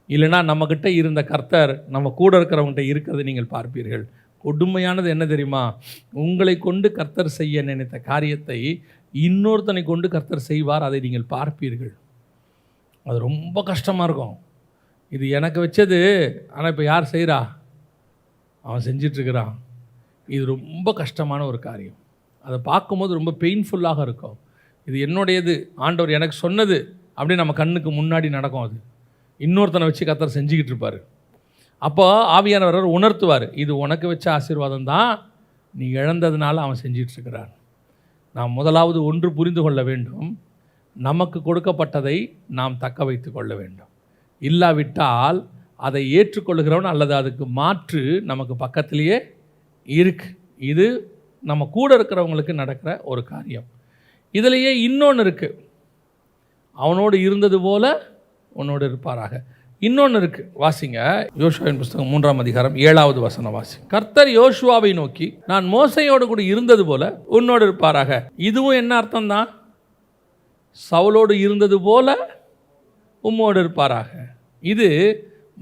இல்லைனா நம்மக்கிட்ட இருந்த கர்த்தர் நம்ம கூட இருக்கிறவங்ககிட்ட இருக்கிறது நீங்கள் பார்ப்பீர்கள். கொடுமையானது என்ன தெரியுமா? உங்களை கொண்டு கர்த்தர் செய்ய நினைத்த காரியத்தை இன்னொருத்தனை கொண்டு கர்த்தர் செய்வார், அதை நீங்கள் பார்ப்பீர்கள். அது ரொம்ப கஷ்டமாக இருக்கும். இது எனக்கு வச்சது, ஆனால் இப்போ யார் செய்கிறா? அவன் செஞ்சிட்ருக்கிறான். இது ரொம்ப கஷ்டமான ஒரு காரியம். அதை பார்க்கும்போது ரொம்ப பெயின்ஃபுல்லாக இருக்கும். இது என்னுடையது, ஆண்டவர் எனக்கு சொன்னது அப்படி நம்ம கண்ணுக்கு முன்னாடி நடக்கும். அது இன்னொருத்தனை வச்சு கர்த்தர் செஞ்சுக்கிட்டு இருப்பார். அப்போ ஆவியானவர் உணர்த்துவார், இது உனக்கு வச்ச ஆசீர்வாதம் தான், நீ இழந்ததுனால அவன் செஞ்சிட்ருக்கிறான். நாம் முதலாவது ஒன்று புரிந்து கொள்ள வேண்டும், நமக்கு கொடுக்கப்பட்டதை நாம் தக்க வைத்து கொள்ள வேண்டும். இல்லாவிட்டால் அதை ஏற்றுக்கொள்கிறவன் அல்லது அதுக்கு மாற்று நமக்கு பக்கத்திலேயே இருக்கு. இது நம்ம கூட இருக்கிறவங்களுக்கு நடக்கிற ஒரு காரியம். இதிலேயே இன்னொன்று இருக்குது, அவனோடு இருந்தது போல உன்னோடு இருப்பாராக. இன்னொன்று இருக்குது, வாசிங்க. யோசுவாவின் புஸ்தகம் 3ஆம் அதிகாரம் 7வது வசனம் வாசி. கர்த்தர் யோசுவாவை நோக்கி, நான் மோசையோடு கூட இருந்தது போல உன்னோடு இருப்பாராக. இதுவும் என்ன அர்த்தம் தான்? சவுலோடு இருந்தது போல உம்மோடு இருப்பாராக. இது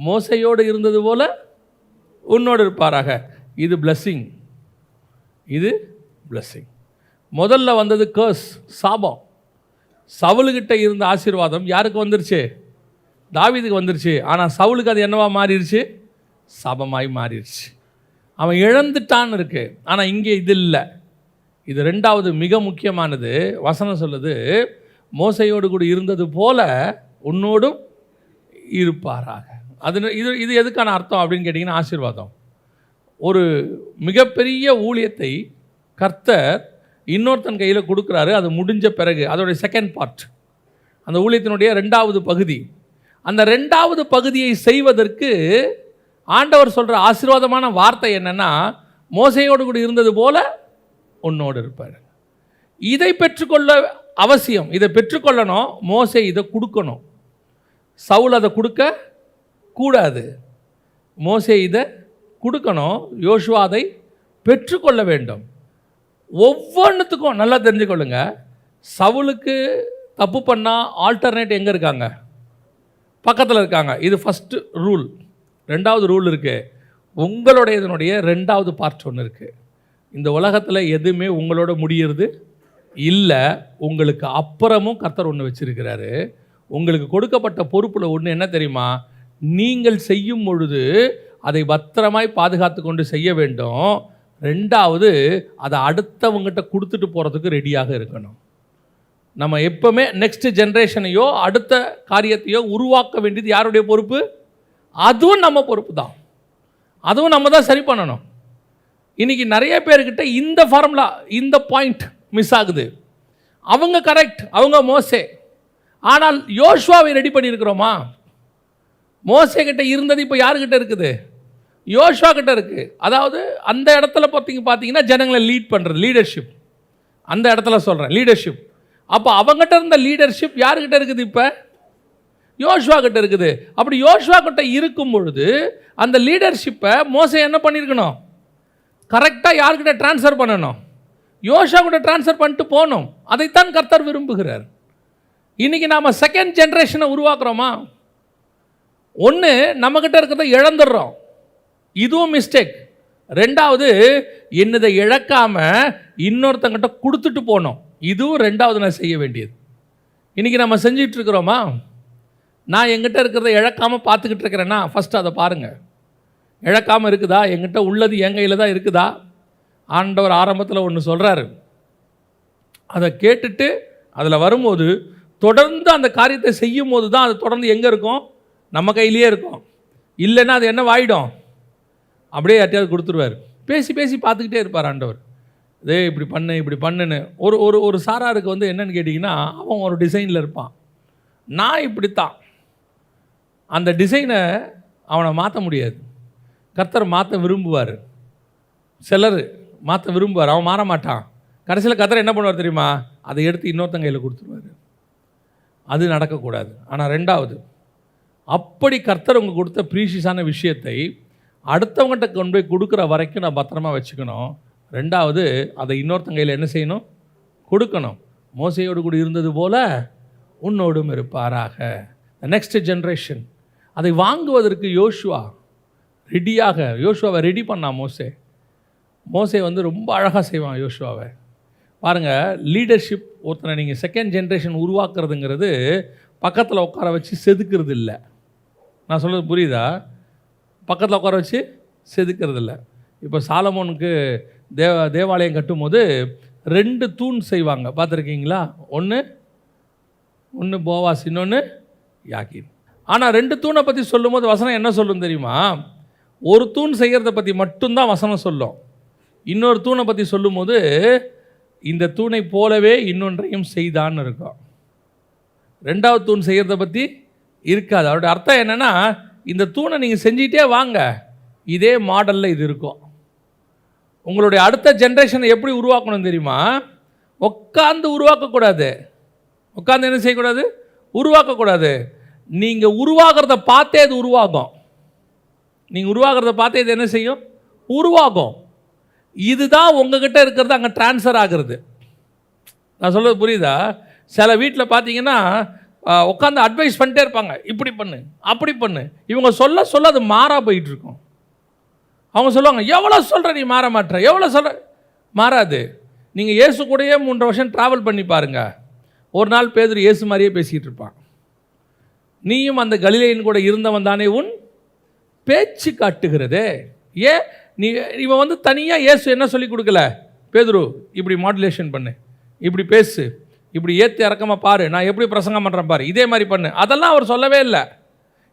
மோசையோடு இருந்தது போல உன்னோடு இருப்பாராக. இது பிளஸ்ஸிங், இது பிளஸ்ஸிங். முதல்ல வந்தது கர்ஸ், சாபம். சவுலுக்கிட்ட இருந்த ஆசீர்வாதம் யாருக்கு வந்துருச்சு? தாவீதுக்கு வந்துருச்சு. ஆனால் சவுலுக்கு அது என்னவா மாறிடுச்சு? சாபமாய் மாறிடுச்சு. அவன் இழந்துட்டான்னு இருக்கு. ஆனால் இங்கே இது இல்லை. இது 2வது மிக முக்கியமானது. வசனம் சொல்லுது, மோசையோடு கூட இருந்தது போல உன்னோடும் இருப்பாராக. அது இது எதுக்கான அர்த்தம் அப்படின்னு கேட்டிங்கன்னா, ஆசீர்வாதம். ஒரு மிகப்பெரிய ஊழியத்தை கர்த்தர் இன்னொருத்தன் கையில் கொடுக்குறாரு. அது முடிஞ்ச பிறகு அதோடைய செகண்ட் பார்ட், அந்த ஊழியத்தினுடைய 2வது பகுதி. அந்த 2வது பகுதியை செய்வதற்கு ஆண்டவர் சொல்கிற ஆசீர்வாதமான வார்த்தை என்னென்னா, மோசையோடு கூட இருந்தது போல உன்னோடு இருப்பார். இதை பெற்றுக்கொள்ள அவசியம். இதை பெற்றுக்கொள்ளணும். மோசே இதை கொடுக்கணும். சவுல் அதை கொடுக்க கூடாது. மோசே இதை கொடுக்கணும். யோசுவா அதை பெற்றுக்கொள்ள வேண்டும். ஒவ்வொன்றுத்துக்கும் நல்லா தெரிஞ்சுக்கொள்ளுங்க. சவுலுக்கு தப்பு பண்ணால் ஆல்டர்னேட் எங்கே இருக்காங்க? பக்கத்தில் இருக்காங்க. இது ஃபஸ்ட்டு ரூல். 2வது ரூல் இருக்குது. உங்களுடையதனுடைய 2வது பார்ட் ஒன்று இருக்குது. இந்த உலகத்தில் எதுவுமே உங்களோட முடியறது இல்லை. உங்களுக்கு அப்புறமும் கர்த்தர் ஒன்று வச்சுருக்கிறாரு. உங்களுக்கு கொடுக்கப்பட்ட பொறுப்பில் ஒன்று என்ன தெரியுமா? நீங்கள் செய்யும் பொழுது அதை பத்திரமாய் பாதுகாத்து கொண்டு செய்ய வேண்டும். 2வது, அதை அடுத்தவங்ககிட்ட கொடுத்துட்டு போகிறதுக்கு ரெடியாக இருக்கணும். நம்ம எப்போவுமே நெக்ஸ்ட் ஜென்ரேஷனையோ அடுத்த காரியத்தையோ உருவாக்க வேண்டியது யாருடைய பொறுப்பு? அதுவும் நம்ம பொறுப்பு தான். அதுவும் நம்ம தான் சரி பண்ணணும். இன்றைக்கி நிறைய பேர்கிட்ட இந்த ஃபார்முலா, இந்த பாயிண்ட் மிஸ் ஆகுது. அவங்க கரெக்ட், அவங்க மோசே. ஆனால் யோசுவாவை ரெடி பண்ணியிருக்கிறோமா? மோசே கிட்ட இருந்தது இப்போ யாருக்கிட்ட இருக்குது? யோசுவா கிட்ட இருக்குது. அதாவது அந்த இடத்துல பார்த்தீங்கன்னா ஜனங்களை லீட் பண்ணுறது, லீடர்ஷிப். அந்த இடத்துல சொல்கிறேன், லீடர்ஷிப். அப்போ அவங்ககிட்ட இருந்த லீடர்ஷிப் யாருக்கிட்ட இருக்குது? இப்போ யோசுவா கிட்ட இருக்குது. அப்படி யோசுவா கிட்ட இருக்கும் பொழுது அந்த லீடர்ஷிப்பை மோசே என்ன பண்ணியிருக்கணும்? கரெக்டாக யார்கிட்ட ட்ரான்ஸ்ஃபர் பண்ணணும்? யோசுவா கிட்ட ட்ரான்ஸ்ஃபர் பண்ணிட்டு போகணும். அதைத்தான் கர்த்தர் விரும்புகிறார். இன்றைக்கி நாம் செகண்ட் ஜென்ரேஷனை உருவாக்குறோமா? ஒன்று, நம்மக்கிட்ட இருக்கிறத இழந்துடுறோம், இதுவும் மிஸ்டேக். ரெண்டாவது, என்னதை இழக்காமல் இன்னொருத்தங்கிட்ட கொடுத்துட்டு போனோம், இதுவும் ரெண்டாவது நான் செய்ய வேண்டியது. இன்றைக்கி நம்ம செஞ்சிட்ருக்கிறோமா? நான் எங்கிட்ட இருக்கிறத இழக்காமல் பார்த்துக்கிட்டு இருக்கிறேன்னா ஃபஸ்ட்டு அதை பாருங்கள். இழக்காமல் இருக்குதா? எங்கிட்ட உள்ளது என் கையில் தான் இருக்குதா? ஆண்டவர் ஆரம்பத்தில் ஒன்று சொல்கிறாரு, அதை கேட்டுட்டு அதில் வரும்போது தொடர்ந்து அந்த காரியத்தை செய்யும் போது தான் அது தொடர்ந்து எங்கே இருக்கும்? நம்ம கையிலேயே இருக்கும். இல்லைன்னா அது என்ன ஆகிடும்? அப்படியே யார்ட்டையாவது கொடுத்துருவார். பேசி பேசி பார்த்துக்கிட்டே இருப்பார் ஆண்டவர். இதே இப்படி பண்ணு இப்படி பண்ணுன்னு. ஒரு ஒரு ஒரு சாராருக்கு வந்து என்னன்னு கேட்டிங்கன்னா, அவன் ஒரு டிசைனில் இருப்பான், நான் இப்படித்தான். அந்த டிசைனை அவனை மாற்ற முடியாது. கர்த்தர் மாற்ற விரும்புவார். சிலர் மாற்ற விரும்புவார், அவன் மாற மாட்டான். கடைசியில் கர்த்தர் என்ன பண்ணுவார் தெரியுமா? அதை எடுத்து இன்னொருத்தங்க கையில் கொடுத்துருவார். அது நடக்கக்கூடாது. ஆனால் ரெண்டாவது, அப்படி கர்த்தர் உங்களுக்கு கொடுத்த ப்ரீஷியஸான விஷயத்தை அடுத்தவங்ககிட்ட கொண்டு போய் கொடுக்குற வரைக்கும் நான் பத்திரமா வச்சுக்கணும். ரெண்டாவது, அதை இன்னொருத்தங்க கையில் என்ன செய்யணும்? கொடுக்கணும். மோசையோடு கூட இருந்தது போல உன்னோடும் இருப்பாராக. நெக்ஸ்ட் ஜென்ரேஷன் அதை வாங்குவதற்கு யோசுவாவை ரெடி பண்ணான். மோசே வந்து ரொம்ப அழகாக செய்வான் யோசுவாவை. பாருங்கள், லீடர்ஷிப் ஒருத்தனை நீங்கள் செகண்ட் ஜென்ரேஷன் உருவாக்குறதுங்கிறது பக்கத்தில் உட்கார வச்சு செதுக்கிறது இல்லை. நான் சொல்கிறது புரியுதா? பக்கத்தில் உட்கார வச்சு செதுக்கிறது இல்லை. இப்போ சாலமோனுக்கு தேவாலயம் கட்டும்போது 2 தூண் செய்வாங்க, பார்த்துருக்கீங்களா? ஒன்று போவாஸ், இன்னொன்று யாக்கீன். ஆனால் 2 தூணை பற்றி சொல்லும்போது வசனம் என்ன சொல்லும் தெரியுமா? ஒரு தூண் செய்கிறத பற்றி மட்டும்தான் வசனம் சொல்லும். இன்னொரு தூணை பற்றி சொல்லும்போது இந்த தூணை போலவே இன்னொன்றையும் செய்தான்னு இருக்கும். 2வது தூண் செய்கிறத பற்றி இருக்காது. அவருடைய அர்த்தம் என்னென்னா, இந்த தூணை நீங்கள் செஞ்சிட்டே வாங்க, இதே மாடலில் இது இருக்கும். உங்களுடைய அடுத்த ஜென்ரேஷனை எப்படி உருவாக்கணும் தெரியுமா? உட்காந்து உருவாக்கக்கூடாது. உட்காந்து என்ன செய்யக்கூடாது? உருவாக்கக்கூடாது. நீங்கள் உருவாகிறத பார்த்தே அது உருவாகும். நீங்கள் உருவாகிறத பார்த்தே இது என்ன செய்யும்? உருவாகும். இதுதான் உங்ககிட்ட இருக்கிறது அங்கே ட்ரான்ஸ்ஃபர் ஆகிறது. நான் சொல்கிறது புரியுதா? சில வீட்டில் பார்த்தீங்கன்னா உட்காந்து அட்வைஸ் பண்ணிட்டே இருப்பாங்க, இப்படி பண்ணு அப்படி பண்ணு. இவங்க சொல்ல சொல்ல அது மாறாக போயிட்டுருக்கும். அவங்க சொல்லுவாங்க, எவ்வளோ சொல்கிற நீ மாற மாட்டேற, எவ்வளோ சொல்கிற, மாறாது. நீங்கள் இயேசு கூடயே 3 வருஷம் ட்ராவல் பண்ணி பாருங்கள். ஒரு நாள் பேதுரு இயேசு மாதிரியே பேசிக்கிட்டு இருப்பான். நீயும் அந்த கலிலேயன் கூட இருந்தவன் தானே, உன் பேச்சு காட்டுகிறதே. ஏன் இவன் வந்து தனியாக இயேசு என்ன சொல்லி கொடுக்கல? பேதுரு இப்படி மாடுலேஷன் பண்ணு, இப்படி பேசு, இப்படி ஏற்று இறக்கமாக பாரு, நான் எப்படி பிரசங்கம் பண்ணுறேன் பாரு, இதே மாதிரி பண்ணு, அதெல்லாம் அவர் சொல்லவே இல்லை.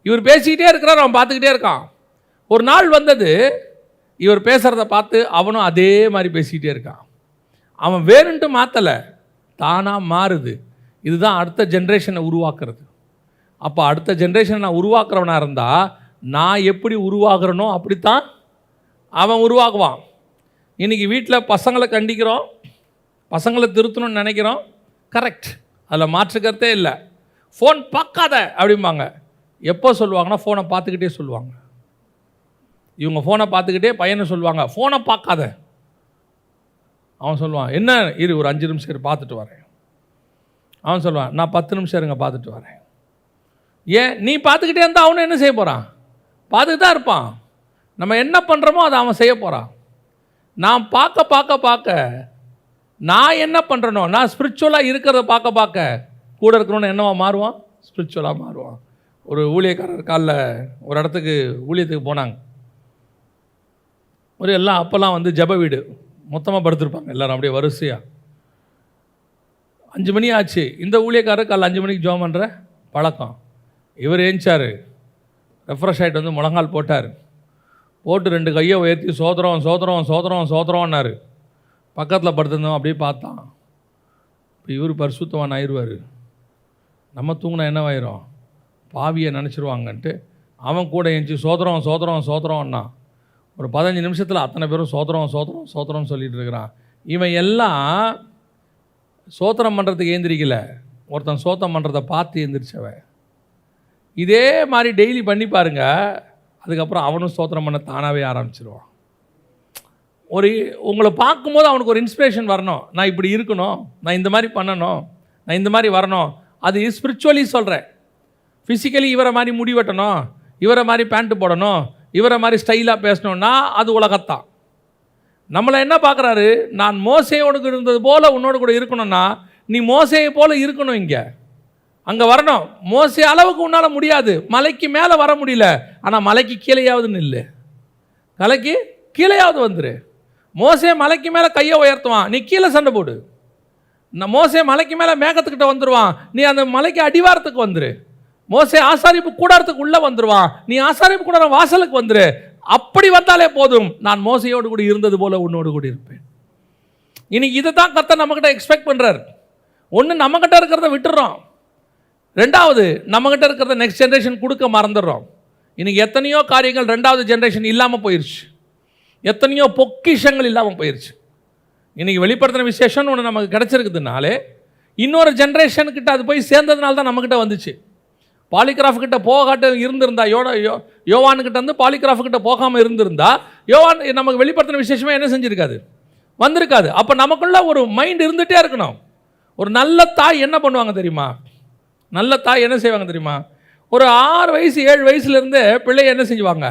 இவர் பேசிக்கிட்டே இருக்கிறார், அவன் பார்த்துக்கிட்டே இருக்கான். ஒரு நாள் வந்தது, இவர் பேசுகிறத பார்த்து அவனும் அதே மாதிரி பேசிக்கிட்டே இருக்கான். அவன் வேணுன்ட்டு மாற்றலை, தானாக மாறுது. இதுதான் அடுத்த ஜென்ரேஷனை உருவாக்குறது. அப்போ அடுத்த ஜென்ரேஷனை நான் உருவாக்குறவனாக இருந்தால், நான் எப்படி உருவாகிறனோ அப்படித்தான் அவன் உருவாக்குவான். இன்றைக்கி வீட்டில் பசங்களை கண்டிக்கிறோம், பசங்களை திருத்தணும்னு நினைக்கிறோம், கரெக்ட், அதில் மாற்றுக்கிறதே இல்லை. ஃபோன் பார்க்காத அப்படிம்பாங்க. எப்போ சொல்லுவாங்கன்னா ஃபோனை பார்த்துக்கிட்டே சொல்லுவாங்க. இவங்க ஃபோனை பார்த்துக்கிட்டே பையனை சொல்லுவாங்க, ஃபோனை பார்க்காத. அவன் சொல்லுவான், என்ன இரு ஒரு 5 நிமிஷம் இரு பார்த்துட்டு வரேன். அவன் சொல்லுவான், நான் 10 நிமிஷம் இருங்க பார்த்துட்டு வரேன். ஏன் நீ பார்த்துக்கிட்டே இருந்தால் அவனும் என்ன செய்ய போகிறான்? பார்த்துட்டு தான் இருப்பான். நம்ம என்ன பண்ணுறோமோ அதை அவன் செய்ய போகிறான். நான் பார்க்க பார்க்க பார்க்க நான் என்ன பண்ணுறனோ, நான் ஸ்பிரிச்சுவலாக இருக்கிறத பார்க்க பார்க்க கூட இருக்கணும்னு என்னவா மாறுவான்? ஸ்பிரிச்சுவலாக மாறுவான். ஒரு ஊழியக்காரர் காலில் ஒரு இடத்துக்கு ஊழியத்துக்கு போனாங்க. ஒரு எல்லாம் அப்போல்லாம் வந்து ஜப வீடு மொத்தமாக படுத்திருப்பாங்க எல்லோரும் அப்படியே வரிசையாக. 5 மணி ஆச்சு. இந்த ஊழியக்காரர் காலைல 5 மணிக்கு ஜோம் பண்ணுற பழக்கம். இவர் ஏஞ்சார், ரெஃப்ரெஷ் ஆகிட்டு வந்து முழங்கால் போட்டார். போட்டு 2 கையை உயர்த்தி சோதரம் சோதரம் சோதரம் சோதரம்னாரு. பக்கத்தில் படுத்திருந்தோம் அப்படியே பார்த்தான். இப்போ இவர் பரிசுத்தவான் ஆயிடுவார், நம்ம தூங்கினா என்னவாயிரும்? பாவியை நினச்சிருவாங்கன்ட்டு அவன் கூட ஏஞ்சி சோதரம் சோதரம் சோதரம்னா ஒரு 15 நிமிஷத்தில் அத்தனை பேரும் சோதரம் சோதரம் சோதரம்னு சொல்லிகிட்டு இருக்கிறான். இவன் எல்லாம் சோத்திரம் பண்ணுறதுக்கு ஏந்திரிக்கலை, ஒருத்தன் சோத்திரம் பண்ணுறதை பார்த்து ஏந்திரிச்சவன். இதே மாதிரி டெய்லி பண்ணி பாருங்க, அதுக்கப்புறம் அவனும் ஸ்தோத்திரம் பண்ண தானாகவே ஆரம்பிச்சிருவான். உங்களை பார்க்கும்போது அவனுக்கு ஒரு இன்ஸ்பிரேஷன் வரணும், நான் இப்படி இருக்கணும், நான் இந்த மாதிரி பண்ணணும், நான் இந்த மாதிரி வரணும். அது ஸ்பிரிச்சுவலி சொல்கிறேன். ஃபிசிக்கலி இவரை மாதிரி முடி வெட்டணும், இவரை மாதிரி பேண்ட்டு போடணும், இவரை மாதிரி ஸ்டைலாக பேசணுன்னா அது உலகத்தான். நம்மளை என்ன பார்க்குறாரு, நான் மோசேயோடு இருந்தது போல் உன்னோடு கூட இருக்கணும்னா நீ மோசேயை போல் இருக்கணும். இங்கே அங்கே வரணும். மோசே அளவுக்கு உன்னால் முடியாது, மலைக்கு மேலே வர முடியல, ஆனால் மலைக்கு கீழேயாவது நில்லு, மலைக்கு கீழேயாவது வந்துரு. மோசே மலைக்கு மேலே கையை உயர்த்துவான், நீ கீழே சண்டை போடு. மோசே மலைக்கு மேலே மேகத்துக்கிட்ட வந்துடுவான், நீ அந்த மலைக்கு அடிவாரத்துக்கு வந்துரு. மோசே ஆசாரிப்பு கூடாரத்துக்கு உள்ளே வந்துடுவான், நீ ஆசாரிப்பு கூடாரம் வாசலுக்கு வந்துரு. அப்படி வந்தாலே போதும், நான் மோசையோடு கூட இருந்தது போல உன்னோடு கூட இருப்பேன். இன்னைக்கு இதை தான் கர்த்தர் நம்மகிட்ட எக்ஸ்பெக்ட் பண்ணுறார். ஒன்று நம்மகிட்ட இருக்கிறத விட்டுறோம், ரெண்டாவது நம்மகிட்ட இருக்கிறத நெக்ஸ்ட் ஜென்ரேஷன் கொடுக்க மறந்துடுறோம். இன்னைக்கு எத்தனையோ காரியங்கள் ரெண்டாவது ஜென்ரேஷன் இல்லாமல் போயிடுச்சு, எத்தனையோ பொக்கிஷங்கள் இல்லாமல் போயிடுச்சு. இன்றைக்கி வெளிப்படுத்தின விசேஷம்னு ஒன்று நமக்கு கிடச்சிருக்குதுனாலே இன்னொரு ஜென்ரேஷனுக்கிட்ட அது போய் சேர்ந்ததுனால தான் நம்மக்கிட்ட வந்துச்சு. பாலிகிராஃப் கிட்ட போகாட்ட இருந்திருந்தா, யோவானுக்கிட்ட வந்து பாலிகிராஃப் கிட்ட போகாமல் இருந்திருந்தா யோவான் நமக்கு வெளிப்படுத்தின விசேஷமே என்ன செஞ்சுருக்காது, வந்திருக்காது. அப்போ நமக்குள்ள ஒரு மைண்ட் இருந்துகிட்டே இருக்கணும். ஒரு நல்ல தாய் என்ன பண்ணுவாங்க தெரியுமா, நல்ல தாய் என்ன செய்வாங்க தெரியுமா, ஒரு 6 வயசு 7 வயசுலேருந்து பிள்ளைய என்ன செஞ்சுவாங்க,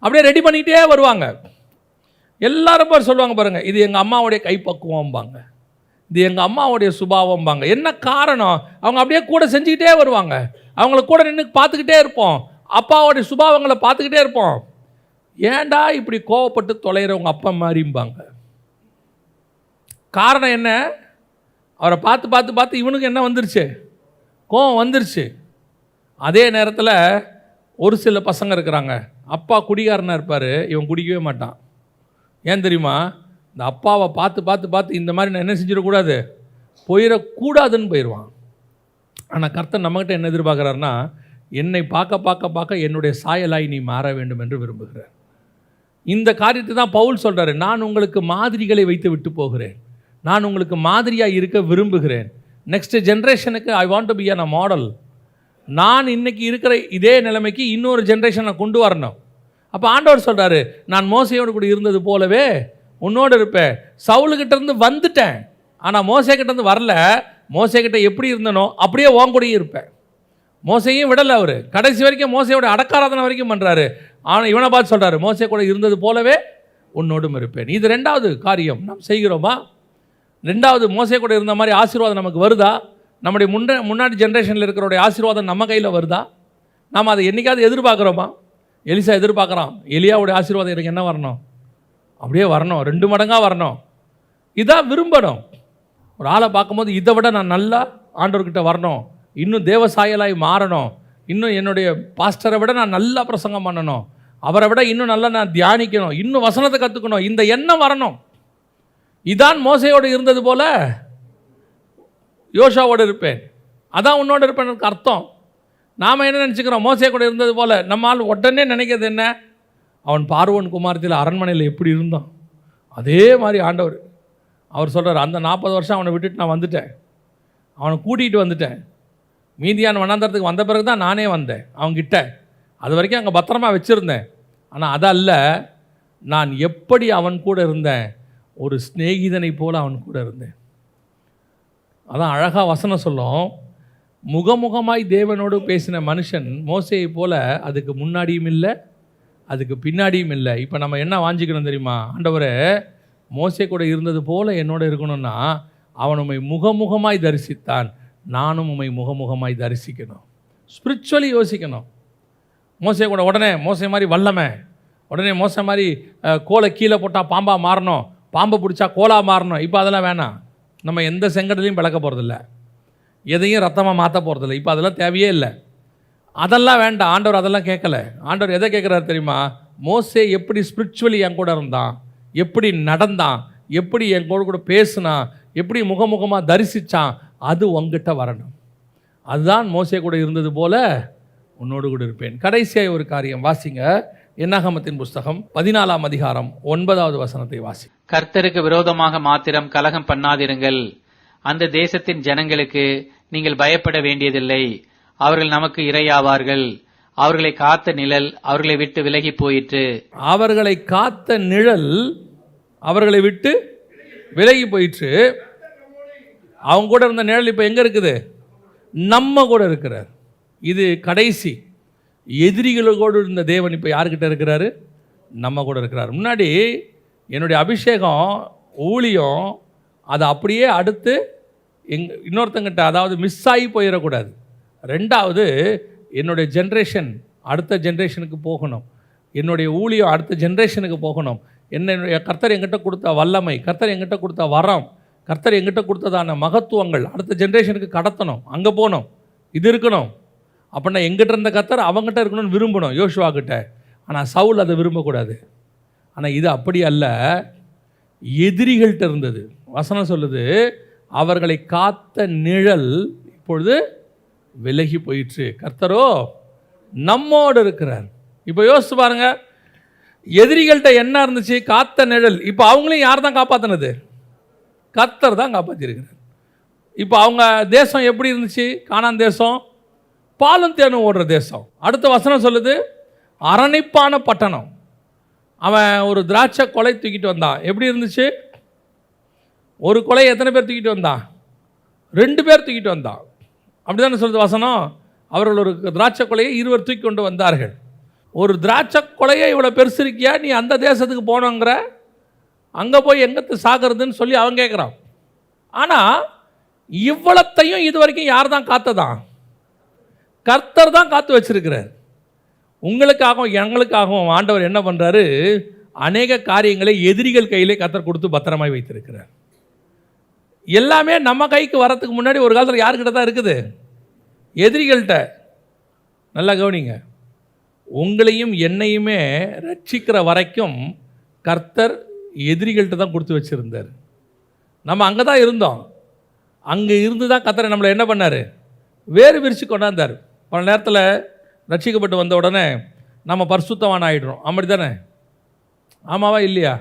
அப்படியே ரெடி பண்ணிக்கிட்டே வருவாங்க. எல்லாரும் பேர் சொல்லுவாங்க பாருங்கள், இது எங்கள் அம்மாவுடைய கைப்பக்குவம்பாங்க, இது எங்கள் அம்மாவுடைய சுபாவம்பாங்க. என்ன காரணம், அவங்க அப்படியே கூட செஞ்சுக்கிட்டே வருவாங்க, அவங்கள கூட நின்று பார்த்துக்கிட்டே இருப்போம், அப்பாவுடைய சுபாவங்களை பார்த்துக்கிட்டே இருப்போம். ஏன்டா இப்படி கோவப்பட்டு தொலைகிறவங்க அப்பா மாதிரிம்பாங்க. காரணம் என்ன, அவரை பார்த்து பார்த்து பார்த்து இவனுக்கு என்ன வந்துருச்சு, கோவம் வந்துருச்சு. அதே நேரத்தில் ஒரு சில பசங்க இருக்கிறாங்க, அப்பா குடிகாரனாக இருப்பார், இவன் குடிக்கவே மாட்டான். ஏன் தெரியுமா, இந்த அப்பாவை பார்த்து பார்த்து பார்த்து இந்த மாதிரி நான் என்ன செஞ்சிடக்கூடாது, போயிடக்கூடாதுன்னு போயிடுவான். ஆனால் கர்த்தர் நம்மகிட்ட என்ன எதிர்பார்க்குறாருன்னா, என்னை பார்க்க பார்க்க பார்க்க என்னுடைய சாயலாய் நீ மாற வேண்டும் என்று விரும்புகிறார். இந்த காரியத்தை தான் பவுல் சொல்கிறாரு, நான் உங்களுக்கு மாதிரிகளை வைத்து விட்டு போகிறேன், நான் உங்களுக்கு மாதிரியாக இருக்க விரும்புகிறேன். நெக்ஸ்ட் ஜென்ரேஷனுக்கு I want to be a model. நான் இன்றைக்கி இருக்கிற இதே நிலைமைக்கு இன்னொரு ஜென்ரேஷனை கொண்டு வரணும். அப்போ ஆண்டவர் சொல்கிறாரு, நான் மோசையோடு கூட இருந்தது போலவே உன்னோடு இருப்பேன். சவுலுக்கிட்ட இருந்து வந்துட்டேன், ஆனால் மோசைக்கிட்டேருந்து வரல. மோசைக்கிட்ட எப்படி இருந்தனோ அப்படியே உன் கூடயும் இருப்பேன். மோசையும் விடலை, அவர் கடைசி வரைக்கும் மோசையோட அடக்காராதனை வரைக்கும் பண்ணுறாரு. ஆனால் இவனை பார்த்து சொல்கிறாரு, மோசை கூட இருந்தது போலவே உன்னோடும் இருப்பேன். இது ரெண்டாவது காரியம் நாம் செய்கிறோமா? ரெண்டாவது, மோசை கூட இருந்த மாதிரி ஆசீர்வாதம் நமக்கு வருதா? நம்முடைய முன்னாடி ஜென்ரேஷனில் இருக்கிறோடைய ஆசீர்வாதம் நம்ம கையில் வருதா? நாம் அதை என்றைக்காவது எதிர்பார்க்குறோமா? எலிசா எதிர்பார்க்குறான், எலியாவுடைய ஆசீர்வாதம் எனக்கு என்ன வரணும், அப்படியே வரணும், 2 மடங்காக வரணும். இதான் விரும்பணும். ஒரு ஆளை பார்க்கும்போது இதை விட நான் நல்லா ஆண்டவர்கிட்ட வரணும், இன்னும் தேவசாயலாய் மாறணும், இன்னும் என்னுடைய பாஸ்டரை விட நான் நல்லா பிரசங்கம் பண்ணணும், அவரை விட இன்னும் நல்லா நான் தியானிக்கணும், இன்னும் வசனத்தை கற்றுக்கணும், இந்த எண்ணம் வரணும். இதான் மோசையோடு இருந்தது போல யோசுவாவோடு இருப்பேன், அதான் உன்னோடு இருப்பேன் அர்த்தம். நாம் என்ன நினச்சிக்கிறோம், மோசே கூட இருந்தது போல். நம்மால் உடனே நினைக்கிறது என்ன, அவன் பார்வோன் குமாரத்தில் அரண்மனையில் எப்படி இருந்தான் அதே மாதிரி ஆண்டவர். அவர் சொல்கிறார், அந்த 40 வருஷம் அவனை விட்டுட்டு நான் வந்துட்டேன், அவனை கூட்டிகிட்டு வந்துட்டேன். மீதியான வனாந்தரத்துக்கு வந்த பிறகு தான் நானே வந்தேன் அவன்கிட்ட. அது வரைக்கும் அங்கே பத்திரமா வச்சுருந்தேன். ஆனால் அதல்ல, நான் எப்படி அவன் கூட இருந்தேன், ஒரு சிநேகிதனை போல் அவன் கூட இருந்தேன். அதான் அழகாக வசனம் சொல்லும், முகமுகமாய் தேவனோடு பேசின மனுஷன் மோசையை போல் அதுக்கு முன்னாடியும் இல்லை அதுக்கு பின்னாடியும் இல்லை. இப்போ நம்ம என்ன வாஞ்சிக்கணும் தெரியுமா, ஆண்டவரே மோசே கூட இருந்தது போல் என்னோட இருக்கணும்னா அவன் உம்மை முகமுகமாய் தரிசித்தான், நானும் உம்மை முகமுகமாய் தரிசிக்கணும். ஸ்பிரிச்சுவலி யோசிக்கணும். மோசே கூட உடனே மோசை மாதிரி வல்லமை, உடனே மோசை மாதிரி கோலை கீழே போட்டால் பாம்பாக மாறணும், பாம்பை பிடிச்சா கோலாக மாறணும். இப்போ அதெல்லாம் வேணாம். நம்ம எந்த செங்கடலையும் பிளக்க போகிறதில்ல, எதையும் ரத்தமாக மாற்ற போகிறதில்ல. இப்போ அதெல்லாம் தேவையே இல்லை, அதெல்லாம் வேண்டாம். ஆண்டவர் அதெல்லாம் கேட்கல. ஆண்டவர் எதை கேட்குறாரு தெரியுமா, மோசே எப்படி ஸ்பிரிச்சுவலி என் கூட இருந்தான், எப்படி நடந்தான், எப்படி என் கூட பேசினான், எப்படி முகமுகமாக தரிசித்தான், அது உங்ககிட்ட வரணும். அதுதான் மோசே கூட இருந்தது போல உன்னோடு கூட இருப்பேன். கடைசியாக ஒரு காரியம் வாசிங்க, என்னாகமத்தின் புஸ்தகம் 14ஆம் அதிகாரம் 9வது வசனத்தை வாசி. கர்த்தருக்கு விரோதமாக மாத்திரம் கலகம் பண்ணாதிருங்கள். அந்த தேசத்தின் ஜனங்களுக்கு நீங்கள் பயப்பட வேண்டியதில்லை, அவர்கள் நமக்கு இரையாவார்கள். அவர்களை காத்த நிழல் அவர்களை விட்டு விலகி போயிற்று. அவர்களை காத்த நிழல் அவர்களை விட்டு விலகி போயிற்று. அவங்க கூட இருந்த நிழல் இப்போ எங்கே இருக்குது, நம்ம கூட இருக்கிறார். இது கடைசி. எதிரிகளோடு இருந்த தேவன் இப்போ யார்கிட்ட இருக்கிறாரு? நம்ம கூட இருக்கிறார். முன்னாடி என்னுடைய அபிஷேகம் ஊழியம் அதை அப்படியே அடுத்து இன்னொருத்தங்கிட்ட, அதாவது மிஸ் ஆகி போயிடக்கூடாது. ரெண்டாவது, என்னுடைய ஜென்ரேஷன் அடுத்த ஜென்ரேஷனுக்கு போகணும். என்னுடைய ஊழியம் அடுத்த ஜென்ரேஷனுக்கு போகணும். என்னுடைய கர்த்தர் எங்கிட்ட கொடுத்த வல்லமை, கர்த்தர் எங்கிட்ட கொடுத்த வரம், கர்த்தர் எங்கிட்ட கொடுத்ததான மகத்துவங்கள் அடுத்த ஜென்ரேஷனுக்கு கடத்தணும். அங்கே போகணும், இது இருக்கணும். அப்படின்னா எங்கிட்ட இருந்த கர்த்தர் அவங்ககிட்ட இருக்கணும்னு விரும்பணும் யோசுவா கிட்ட. ஆனால் சவுல் அதை விரும்பக்கூடாது. ஆனால் இது அப்படி அல்ல, எதிரிகள்கிட்ட இருந்தது. வசனம் சொல்லுது, அவர்களை காத்த நிழல் இப்பொழுது விலகி போயிற்று, கர்த்தரோ நம்மோடு இருக்கிறார். இப்போ யோசிச்சு பாருங்க, எதிரிகள்கிட்ட என்ன இருந்துச்சு? காத்த நிழல். இப்போ அவங்களையும் யார் தான் காப்பாற்றினது? கர்த்தர் தான் காப்பாற்றிருக்கிறார். இப்போ அவங்க தேசம் எப்படி இருந்துச்சு? கானான் தேசம் பாலும் தேனும் ஓடுற தேசம். அடுத்த வசனம் சொல்லுது, அரணிப்பான பட்டணம். அவன் ஒரு திராட்சை கொலை தூக்கிட்டு வந்தான். எப்படி இருந்துச்சு? ஒரு கொலை எத்தனை பேர் தூக்கிட்டு வந்தான்? 2 பேர் தூக்கிட்டு வந்தான். அப்படி தானே சொல்லுது வசனம். அவர்கள் ஒரு திராட்சை கொலையை 2 தூக்கி கொண்டு வந்தார்கள். ஒரு திராட்சை கொலையை இவ்வளோ பெருசு இருக்கியா, நீ அந்த தேசத்துக்கு போனோங்கிற, அங்கே போய் எங்கத்து சாகிறதுன்னு சொல்லி அவன் கேட்குறான். ஆனால் இவ்வளத்தையும் இது வரைக்கும் யார் தான் காத்ததான்? கர்த்தர் தான் காத்து வச்சிருக்கிறார். உங்களுக்காகவும் எங்களுக்காகவும் ஆண்டவர் என்ன பண்ணுறாரு? அநேக காரியங்களை எதிரிகள் கையிலே கர்த்தர் கொடுத்து பத்திரமாய் வைத்திருக்கிறார். எல்லாமே நம்ம கைக்கு வரத்துக்கு முன்னாடி ஒரு காலத்தில் யாருக்கிட்ட தான் இருக்குது? எதிரிகள்கிட்ட. நல்லா கவனிங்க, உங்களையும் என்னையுமே ரட்சிக்கிற வரைக்கும் கர்த்தர் எதிரிகள்கிட்ட தான் கொடுத்து வச்சுருந்தார். நம்ம அங்கே தான் இருந்தோம். அங்கே இருந்து தான் கர்த்தர் நம்மளை என்ன பண்ணார்? வேறு விரித்து கொண்டாந்தார். பல நேரத்தில் ரட்சிக்கப்பட்டு வந்த உடனே நம்ம பரிசுத்தவான் ஆகிடுறோம். அப்படி தானே? ஆமாவா இல்லையா?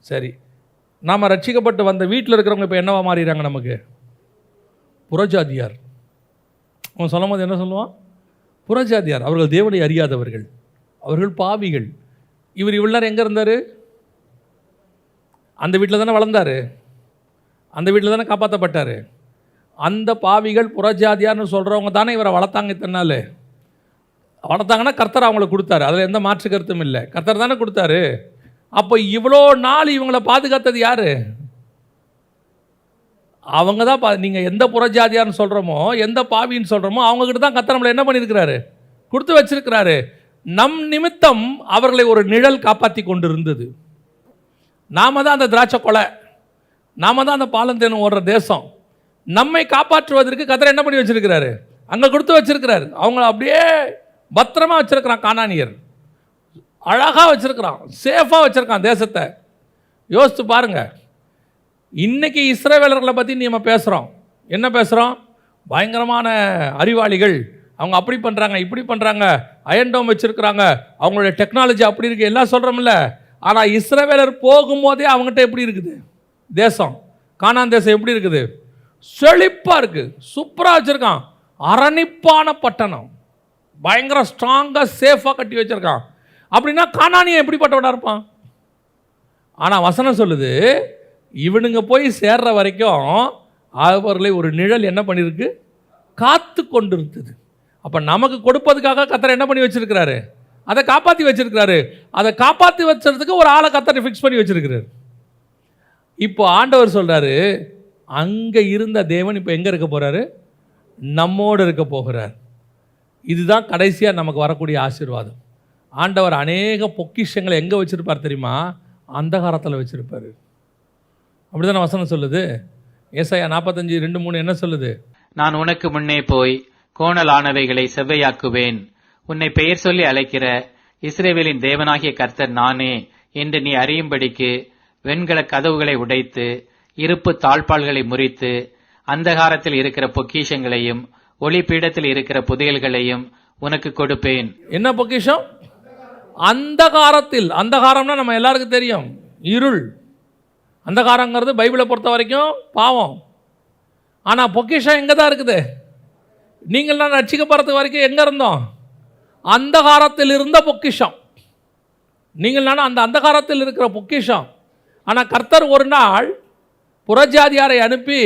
சரி, நாம் ரட்சிக்கப்பட்டு வந்த வீட்டில் இருக்கிறவங்க இப்போ என்னவா மாறிடுறாங்க? நமக்கு புறஜாதியார். அவன் சொல்லும் போது என்ன சொல்லுவான்? புறஜாதியார். அவர்கள் தேவனை அறியாதவர்கள், அவர்கள் பாவிகள். இவர் இவ்வளோ நேரம் எங்கே இருந்தார்? அந்த வீட்டில் தானே வளர்ந்தார், அந்த வீட்டில் தானே காப்பாற்றப்பட்டார். அந்த பாவிகள் புறஜாதியார்னு சொல்கிறவங்க தானே இவரை வளர்த்தாங்க. இத்தனை நாள் வளர்த்தாங்கன்னா கர்த்தர் அவங்கள கொடுத்தாரு, அதில் எந்த மாற்று கருத்தும் இல்லை. கர்த்தர் தானே கொடுத்தாரு. அப்போ இவ்வளோ நாள் இவங்களை பாதுகாத்தது யார்? அவங்க தான். நீங்கள் எந்த புறஜாதியார்னு சொல்கிறோமோ, எந்த பாவின்னு சொல்கிறோமோ, அவங்கக்கிட்ட தான் கர்த்தர் நம்மளை என்ன பண்ணியிருக்கிறாரு? கொடுத்து வச்சிருக்கிறாரு. நம் நிமித்தம் அவர்களை ஒரு நிழல் காப்பாற்றி கொண்டு இருந்தது. நாம தான் அந்த திராட்சை கொலை, நாம தான் அந்த பாலந்தேனும் ஓடுற தேசம். நம்மை காப்பாற்றுவதற்கு கர்த்தர் என்ன பண்ணி வச்சிருக்கிறாரு? அங்கே கொடுத்து வச்சிருக்கிறாரு. அவங்கள அப்படியே பத்திரமா வச்சிருக்கிறான். கானானியர் அழகாக வச்சிருக்கிறான், சேஃபாக வச்சிருக்கான் தேசத்தை. யோசித்து பாருங்க. இன்னைக்கு இஸ்ரவேலர்களை பற்றி நம்ம பேசுகிறோம். என்ன பேசுகிறோம்? பயங்கரமான அறிவாளிகள், அவங்க அப்படி பண்ணுறாங்க, இப்படி பண்ணுறாங்க, அயன்டோம் வச்சுருக்கிறாங்க, அவங்களுடைய டெக்னாலஜி அப்படி இருக்குது, எல்லாம் சொல்கிறோம்ல. ஆனால் இஸ்ரவேலர் போகும்போதே அவங்ககிட்ட எப்படி இருக்குது தேசம்? கானான் தேசம் எப்படி இருக்குது? செழிப்பாக இருக்குது, சூப்பராக வச்சுருக்கான். அரணிப்பான பட்டணம், பயங்கர ஸ்ட்ராங்காக சேஃபாக கட்டி வச்சுருக்கான். அப்படின்னா கானானியன் எப்படிப்பட்டவனாக இருப்பான்? ஆனால் வசனம் சொல்லுது, இவனுங்க போய் சேர்ற வரைக்கும் அவர்களை ஒரு நிழல் என்ன பண்ணியிருக்கு? காத்து கொண்டு இருந்தது. அப்போ நமக்கு கொடுப்பதுக்காக கர்த்தர் என்ன பண்ணி வச்சிருக்கிறாரு? அதை காப்பாற்றி வச்சிருக்கிறாரு. அதை காப்பாற்றி வச்சுறதுக்கு ஒரு ஆளை கர்த்தர் ஃபிக்ஸ் பண்ணி வச்சிருக்கிறாரு. இப்போ ஆண்டவர் சொல்கிறாரு, அங்கே இருந்த தேவன் இப்போ எங்கே இருக்க போகிறாரு? நம்மோடு இருக்க போகிறார். இதுதான் கடைசியாக நமக்கு வரக்கூடிய ஆசீர்வாதம். ஆண்டவர் அநேக பொக்கிஷங்களை எங்கே வச்சுருப்பார் தெரியுமா? அந்தகாரத்தில் வச்சுருப்பார். அப்படி தானே வசனம் சொல்லுது. ஏசாயா 45:2-3 என்ன சொல்லுது? நான் உனக்கு முன்னே போய் கோணலானவைகளை செவ்வையாக்குவேன். உன்னை பெயர் சொல்லி அழைக்கிற இஸ்ரவேலின் தேவனாகிய கர்த்தர் நானே என்று நீ அறியும்படிக்கு வெண்கல கதவுகளை உடைத்து இருப்பு தாழ்பால்களை முறித்து அந்தகாரத்தில் இருக்கிற பொக்கிஷங்களையும் ஒளிப்பீடத்தில் இருக்கிற புதையல்களையும் உனக்கு கொடுப்பேன். என்ன பொக்கிஷம்? அந்தகாரத்தில். அந்தகாரம்னா நம்ம எல்லாருக்கும் தெரியும், இருள். அந்தகாரங்கிறது பைபிளை பொறுத்த வரைக்கும் பாவம். ஆனால் பொக்கிஷம் எங்கே தான் இருக்குது? நீங்கள் நான் ரட்சிக்கப்படுறது வரைக்கும் எங்கே இருந்தோம்? அந்தகாரத்தில் இருந்த பொக்கிஷம். நீங்கள் நான் அந்த அந்தகாரத்தில் இருக்கிற பொக்கிஷம். ஆனால் கர்த்தர் ஒரு நாள் புறஜாதியாரை அனுப்பி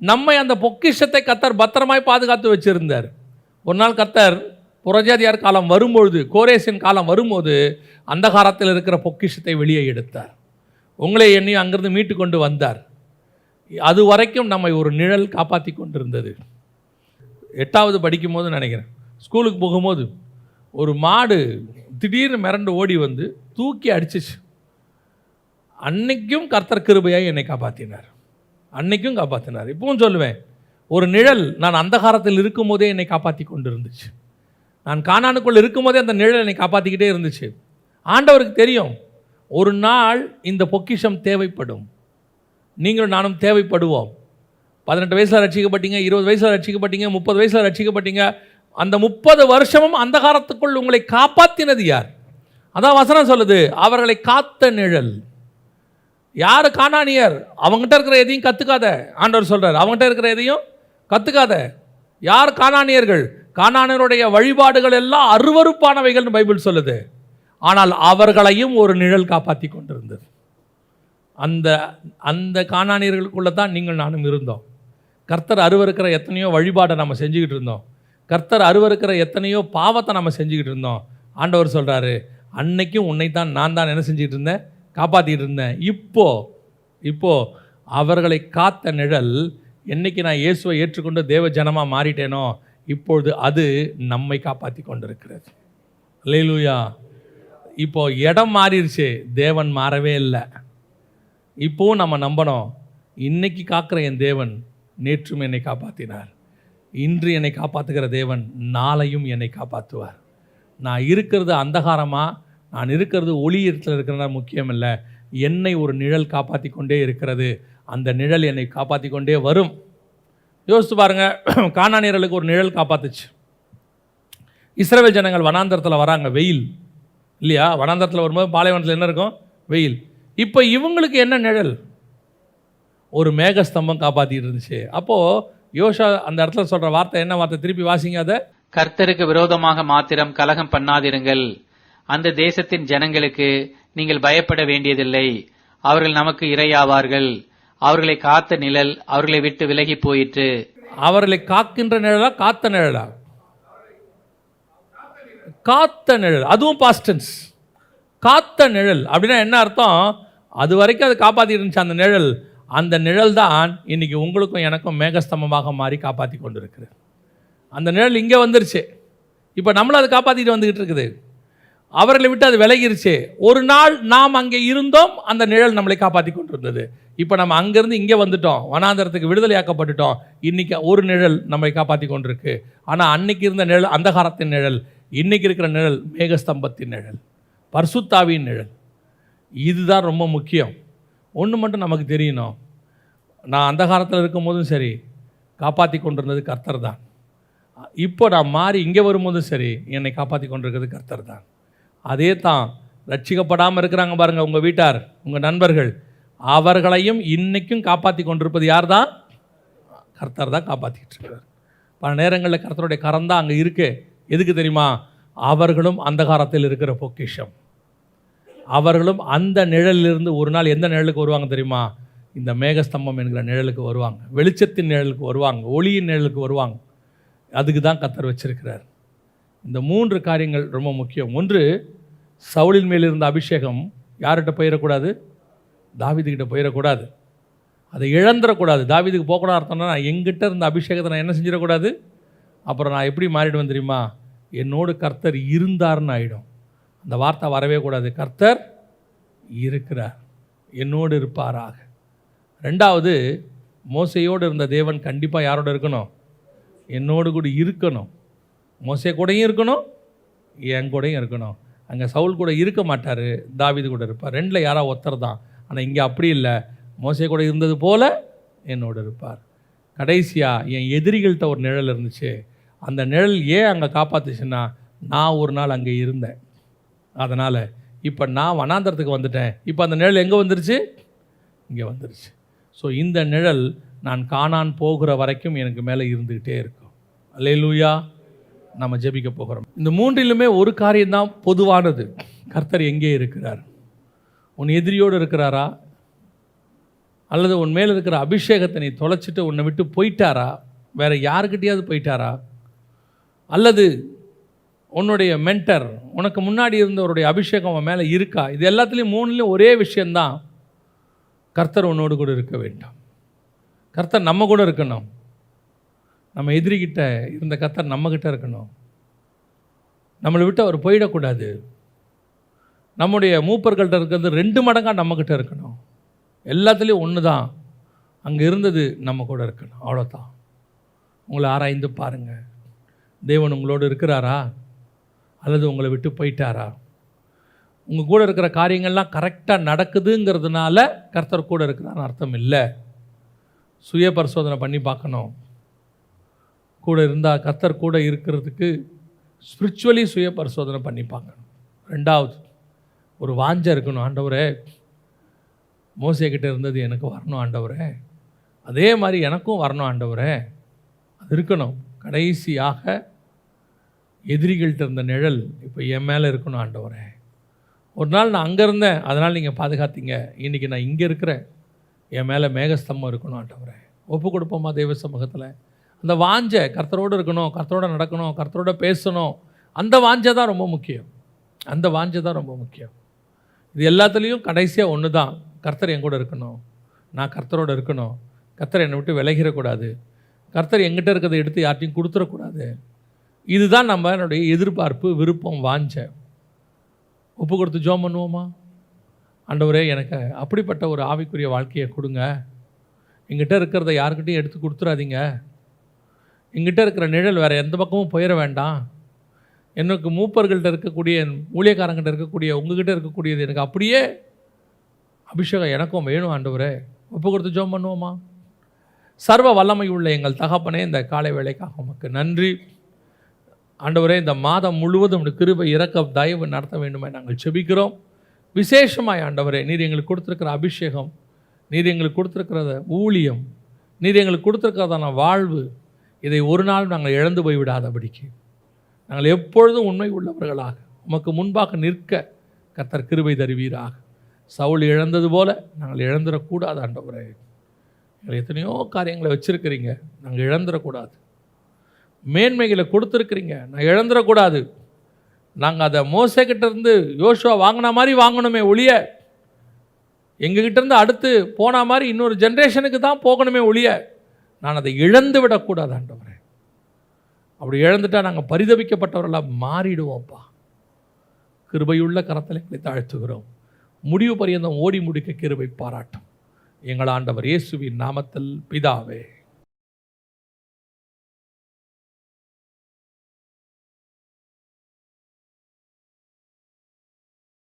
நம்மை அந்த பொக்கிஷத்தை கர்த்தர் பத்திரமாய் பாதுகாத்து வச்சிருந்தார். ஒரு நாள் கர்த்தர் புறஜாதியார் காலம் வரும்பொழுது, கோரேசின் காலம் வரும்போது அந்தகாரத்தில் இருக்கிற பொக்கிஷத்தை வெளியே எடுத்தார். உங்களை என்னையும் அங்கிருந்து மீட்டு கொண்டு வந்தார். அது வரைக்கும் நம்மை ஒரு நிழல் காப்பாற்றி கொண்டிருந்தது. 8வது படிக்கும்போது நினைக்கிறேன், ஸ்கூலுக்கு போகும்போது ஒரு மாடு திடீர்னு மிரண்டு ஓடி வந்து தூக்கி அடிச்சிச்சு. அன்னைக்கும் கர்த்தர் கிருபையாய் என்னை காப்பாற்றினார். அன்னைக்கும் காப்பாற்றினார். இப்பவும் சொல்லுவேன், ஒரு நிழல் நான் அந்தகாரத்தில் இருக்கும் போதே என்னை காப்பாற்றி கொண்டு இருந்துச்சு. நான் கானானுக்குள் இருக்கும் போதே அந்த நிழல் என்னை காப்பாற்றிக்கிட்டே இருந்துச்சு. ஆண்டவருக்கு தெரியும், ஒரு நாள் இந்த பொக்கிஷம் தேவைப்படும். நீங்களும் நானும் தேவைப்படுவோம். 18 வயசில் ரட்சிக்கப்பட்டீங்க, 20 வயசில் ரட்சிக்கப்பட்டீங்க, 30 வயசில் ரட்சிக்கப்பட்டீங்க. அந்த 30 வருஷமும் அந்தகாரத்துக்குள் உங்களை காப்பாற்றினது யார்? அதான் வசனம் சொல்லுது, அவர்களை காத்த நிழல். யார்? கானானியர். அவங்ககிட்ட இருக்கிற எதையும் கற்றுக்காத. ஆண்டவர் சொல்கிறார், அவங்ககிட்ட இருக்கிற எதையும் கற்றுக்காத. யார் கானானியர்கள்? கானானியருடைய வழிபாடுகள் எல்லாம் அருவருப்பானவைகள்னு பைபிள் சொல்லுது. ஆனால் அவர்களையும் ஒரு நிழல் காப்பாற்றி கொண்டிருந்தது. அந்த அந்த கானானியர்களுக்குள்ளே தான் நீங்கள் நானும் இருந்தோம். கர்த்தர் அருவருக்கிற எத்தனையோ வழிபாடை நம்ம செஞ்சுக்கிட்டு இருந்தோம். கர்த்தர் அருவருக்கிற எத்தனையோ பாவத்தை நம்ம செஞ்சுக்கிட்டு இருந்தோம். ஆண்டவர் சொல்கிறாரு, அன்னைக்கும் உன்னைத்தான் நான் தான் என்ன செஞ்சுக்கிட்டு இருந்தேன்? காப்பாற்றிக்கிட்டு இருந்தேன். இப்போ அவர்களை காத்த நிழல், என்னைக்கு நான் இயேசுவை ஏற்றுக்கொண்டு தேவ ஜனமாக மாறிட்டேனோ இப்பொழுது அது நம்மை காப்பாற்றி கொண்டிருக்கிறது. அல்லேலூயா. இப்போ இடம் மாறிடுச்சு, தேவன் மாறவே இல்லை. இப்போவும் நம்ம நம்பணும், இன்னைக்கு காக்கிற என் தேவன் நேற்றும் என்னை காப்பாற்றினார். இன்று என்னை காப்பாற்றுகிற தேவன் நாளையும் என்னை காப்பாற்றுவார். நான் இருக்கிறது அந்தகாரமாக, நான் இருக்கிறது ஒளி இடத்துல இருக்கிறதா முக்கியம் இல்லை. என்னை ஒரு நிழல் காப்பாற்றி கொண்டே இருக்கிறது. அந்த நிழல் என்னை காப்பாற்றி கொண்டே வரும். யோசித்து பாருங்கள், கானானியர்களுக்கு ஒரு நிழல் காப்பாற்றுச்சு. இஸ்ரவேல் ஜனங்கள் வனாந்தரத்தில் வராங்க, வெயில் இல்லையா? வனாந்தரத்தில் வரும்போது பாலைவனத்தில் என்ன இருக்கும்? வெயில். இப்போ இவங்களுக்கு என்ன நிழல்? ஒரு மேகஸ்தம்பம் காப்பாற்றிட்டு இருந்துச்சு. அப்போது யோசா அந்த இடத்துல சொல்கிற வார்த்தை என்ன வார்த்தை? திருப்பி வாசிங்க அதை. கர்த்தருக்கு விரோதமாக மாத்திரம் கலகம் பண்ணாதிருங்கள். அந்த தேசத்தின் ஜனங்களுக்கு நீங்கள் பயப்பட வேண்டியதில்லை. அவர்கள் நமக்கு இரையாவார்கள். அவர்களை காத்த நிழல் அவர்களை விட்டு விலகி போயிற்று. அவர்களை காக்கின்ற நிழலா, காத்த நிழலா? காத்த நிழல். அதுவும் பாஸ்டன்ஸ். காத்த நிழல் அப்படின்னா என்ன அர்த்தம்? அது வரைக்கும் அது காப்பாற்றி இருந்துச்சு அந்த நிழல். அந்த நிழல் தான் இன்னைக்கு உங்களுக்கும் எனக்கும் மேகஸ்தம்பமாக மாறி காப்பாற்றி கொண்டு இருக்குது. அந்த நிழல் இங்கே வந்துருச்சு. இப்போ நம்மளும் அதை காப்பாற்றிட்டு வந்துக்கிட்டு இருக்குது. அவர்களை விட்டு அது விலகிருச்சு. ஒரு நாள் நாம் அங்கே இருந்தோம், அந்த நிழல் நம்மளை காப்பாற்றி கொண்டு இருந்தது. இப்போ நம்ம அங்கேருந்து இங்கே வந்துட்டோம், வனாந்தரத்துக்கு விடுதலையாக்கப்பட்டுட்டோம். இன்றைக்கி ஒரு நிழல் நம்மை காப்பாற்றி கொண்டிருக்கு. ஆனால் அன்னைக்கு இருந்த நிழல் அந்தகாரத்தின் நிழல், இன்றைக்கி இருக்கிற நிழல் மேகஸ்தம்பத்தின் நிழல், பரிசுத்தாவின் நிழல். இதுதான் ரொம்ப முக்கியம். ஒன்று மட்டும் நமக்கு தெரியணும், நான் அந்தகாரத்தில் இருக்கும் போதும் சரி காப்பாற்றி கொண்டிருந்தது கர்த்தர் தான். இப்போ நான் மாறி இங்கே வரும்போதும் சரி என்னை காப்பாற்றி கொண்டிருக்கிறது கர்த்தர் தான். அதே தான் ரட்சிக்கப்படாமல் இருக்கிறாங்க பாருங்கள், உங்கள் வீட்டார், உங்கள் நண்பர்கள், அவர்களையும் இன்றைக்கும் காப்பாற்றி கொண்டிருப்பது யார் தான்? கர்த்தர் தான் காப்பாற்றிக்கிட்டு இருக்கிறார். பல நேரங்களில் கர்த்தருடைய கரம் தான் அங்கே இருக்கு. எதுக்கு தெரியுமா? அவர்களும் அந்தகாரத்தில் இருக்கிற பொக்கிஷம். அவர்களும் அந்த நிழலிலிருந்து ஒரு நாள் எந்த நிழலுக்கு வருவாங்க தெரியுமா? இந்த மேகஸ்தம்பம் என்கிற நிழலுக்கு வருவாங்க, வெளிச்சத்தின் நிழலுக்கு வருவாங்க, ஒளியின் நிழலுக்கு வருவாங்க. அதுக்கு தான் கர்த்தர் வச்சிருக்கிறார். இந்த 3 காரியங்கள் ரொம்ப முக்கியம். ஒன்று, சவுலின் மேல் இருந்த அபிஷேகம் யார்கிட்ட போயிடக்கூடாது? தாவீதுகிட்ட போயிடக்கூடாது. அதை இழந்துடக்கூடாது. தாவீதுக்கு போகக்கூடாது அர்த்தம்னா, நான் எங்கிட்ட இருந்த அபிஷேகத்தை நான் என்ன செஞ்சிடக்கூடாது? அப்புறம் நான் எப்படி மாறிடுவேன் தெரியுமா? என்னோடு கர்த்தர் இருந்தார்னு ஆகிடும். அந்த வார்த்தை வரவே கூடாது. கர்த்தர் இருக்கிறார், என்னோடு இருப்பாராக. 2வது, மோசையோடு இருந்த தேவன் கண்டிப்பாக யாரோடு இருக்கணும்? என்னோடு கூட இருக்கணும். மோசே கூடயும் இருக்கணும், என் கூடயும் இருக்கணும். அங்கே சவுல் கூட இருக்க மாட்டார், தாவீது கூட இருப்பார். 2ல் யாராவது ஒருத்தர் தான். ஆனால் இங்கே அப்படி இல்லை. மோசே கூட இருந்தது போல் என்னோடு இருப்பார். கடைசியாக என் எதிரிகள்கிட்ட ஒரு நிழல் இருந்துச்சு. அந்த நிழல் ஏன் அங்கே காப்பாற்றுச்சுன்னா, நான் ஒரு நாள் அங்கே இருந்தேன். அதனால் இப்போ நான் வனாந்தரத்துக்கு வந்துட்டேன். இப்போ அந்த நிழல் எங்கே வந்துருச்சு? இங்கே வந்துருச்சு. ஸோ இந்த நிழல் நான் கானான் போகிற வரைக்கும் எனக்கு மேலே இருந்துக்கிட்டே இருக்கும். அல்லேலூயா. நம்ம ஜெபிக்க போகிறோம். இந்த 3லுமே ஒரு காரியம்தான் பொதுவானது. கர்த்தர் எங்கே இருக்கிறார்? உன் எதிரியோடு இருக்கிறாரா? அல்லது உன் மேலே இருக்கிற அபிஷேகத்தை நீ தொலைச்சிட்டு உன்னை விட்டு போயிட்டாரா? வேறு யாருக்கிட்டையாவது போயிட்டாரா? அல்லது உன்னுடைய மென்டர், உனக்கு முன்னாடி இருந்தவருடைய அபிஷேகம் அவன் மேலே இருக்கா? இது எல்லாத்துலேயும் மூணுலேயும் ஒரே விஷயந்தான், கர்த்தர் உன்னோடு கூட இருக்க வேண்டும். கர்த்தர் நம்ம கூட இருக்கணும். நம்ம எதிரிகிட்ட இருந்த கர்த்தர் நம்மக்கிட்ட இருக்கணும். நம்மளை விட்டு அவர் போயிடக்கூடாது. நம்முடைய மூப்பர்கள்ட்ட இருக்கிறது 2 மடங்காக நம்மக்கிட்ட இருக்கணும். எல்லாத்துலேயும் ஒன்று தான், அங்கே இருந்தது நம்ம கூட இருக்கணும். அவ்வளோதான். உங்களை ஆராய்ந்து பாருங்கள். தேவன் உங்களோடு இருக்கிறாரா அல்லது உங்களை விட்டு போயிட்டாரா? உங்கள் கூட இருக்கிற காரியங்கள்லாம் கரெக்டாக நடக்குதுங்கிறதுனால கர்த்தர் கூட இருக்கிறான்னு அர்த்தம் இல்லை. சுய பரிசோதனை பண்ணி பார்க்கணும். கூட இருந்தால் கர்த்தர் கூட இருக்கிறதுக்கு ஸ்பிரிச்சுவலி சுய பரிசோதனை பண்ணி பார்க்கணும். 2வது, ஒரு வாஞ்சை இருக்கணும். ஆண்டவரே, மோசேக்கிட்ட இருந்தது எனக்கு வரணும் ஆண்டவரே, அதே மாதிரி எனக்கும் வரணும் ஆண்டவரே, அது இருக்கணும். கடைசியாக எதிரிகள்கிட்ட இருந்த நிழல் இப்போ என் மேலே இருக்கணும் ஆண்டவரே. ஒரு நாள் நான் அங்கே இருந்தேன், அதனால் நீங்கள் பாதுகாத்தீங்க. இன்றைக்கி நான் இங்கே இருக்கிறேன், என் மேலே மேகஸ்தம்பம் இருக்கணும் ஆண்டவரே. ஒப்பு கொடுப்போமா தெய்வ சமூகத்தில்? அந்த வாஞ்சை கர்த்தரோடு இருக்கணும், கர்த்தரோட நடக்கணும், கர்த்தரோட பேசணும். அந்த வாஞ்சை தான் ரொம்ப முக்கியம். அந்த வாஞ்சை தான் ரொம்ப முக்கியம். இது எல்லாத்துலேயும் கடைசியாக ஒன்று தான், கர்த்தர் என் கூட இருக்கணும், நான் கர்த்தரோடு இருக்கணும், கர்த்தர் என்னை விட்டு விலகிடக்கூடாது, கர்த்தர் எங்கிட்ட இருக்கிறத எடுத்து யார்ட்டையும் கொடுத்துடக்கூடாது. இதுதான் நம்மளுடைய எதிர்பார்ப்பு, விருப்பம், வாஞ்சை. ஒப்பு கொடுத்து ஜெபம் பண்ணுவோமா? ஆண்டவரே, எனக்கு அப்படிப்பட்ட ஒரு ஆவிக்குரிய வாழ்க்கையை கொடுங்க. எங்கிட்ட இருக்கிறத யாருக்கிட்டையும் எடுத்து கொடுத்துடாதீங்க. எங்கிட்ட இருக்கிற நிழல் வேறு எந்த பக்கமும் போயிட வேண்டாம். எனக்கு மூப்பர்கள்ட்ட இருக்கக்கூடிய, ஊழியக்காரங்கிட்ட இருக்கக்கூடிய, உங்ககிட்ட இருக்கக்கூடியது எனக்கு அப்படியே அபிஷேகம் எனக்கும் வேணும் ஆண்டவரே. ஒப்பு கொடுத்து ஜெபம் பண்ணுவோமா? சர்வ வல்லமை உள்ள எங்கள் தகப்பனே, இந்த காலை வேளைக்காக உமக்கு நன்றி ஆண்டவரே. இந்த மாதம் முழுவதும் கிருபை, இரக்கம், தயவு நடத்த வேண்டுமே நாங்கள் செபிக்கிறோம். விசேஷமாய் ஆண்டவரே, நீர் எங்களுக்கு கொடுத்துருக்கிற அபிஷேகம், நீர் எங்களுக்கு கொடுத்துருக்கிறத ஊழியம், நீர் எங்களுக்கு கொடுத்துருக்கிறதான வாழ்வு, இதை ஒரு நாள் நாங்கள் இழந்து போய்விடாதபடிக்கு நாங்கள் எப்பொழுதும் உண்மை உள்ளவர்களாக உமக்கு முன்பாக நிற்க கர்த்தர் கிருபை தருவீராக. சவுல் இழந்தது போல நாங்கள் இழந்துடக்கூடாது ஆண்டவரே. எங்களை எத்தனையோ காரியங்களை வச்சுருக்கிறீங்க, நாங்கள் இழந்துடக்கூடாது. மேன்மைகளை கொடுத்துருக்குறீங்க, நான் இழந்துடக்கூடாது. நாங்கள் அதை மோசேக்கிட்ட இருந்து யோசுவா வாங்கின மாதிரி வாங்கணுமே ஒழிய, எங்ககிட்டேருந்து அடுத்து போன மாதிரி இன்னொரு ஜென்ரேஷனுக்கு தான் போகணுமே ஒழிய, நான் அதை இழந்து விடக்கூடாது ஆண்டவரே. அப்படி இழந்துட்டால் நாங்கள் பரிதபிக்கப்பட்டவர்களாக மாறிடுவோம்ப்பா. கிருபையுள்ள கரத்தில் எங்களை தாழ்த்துகிறோம். முடிவு பரியந்தம் ஓடி முடிக்க கிருபை பாராட்டும் எங்கள் ஆண்டவர் இயேசுவின் நாமத்தில் பிதாவே.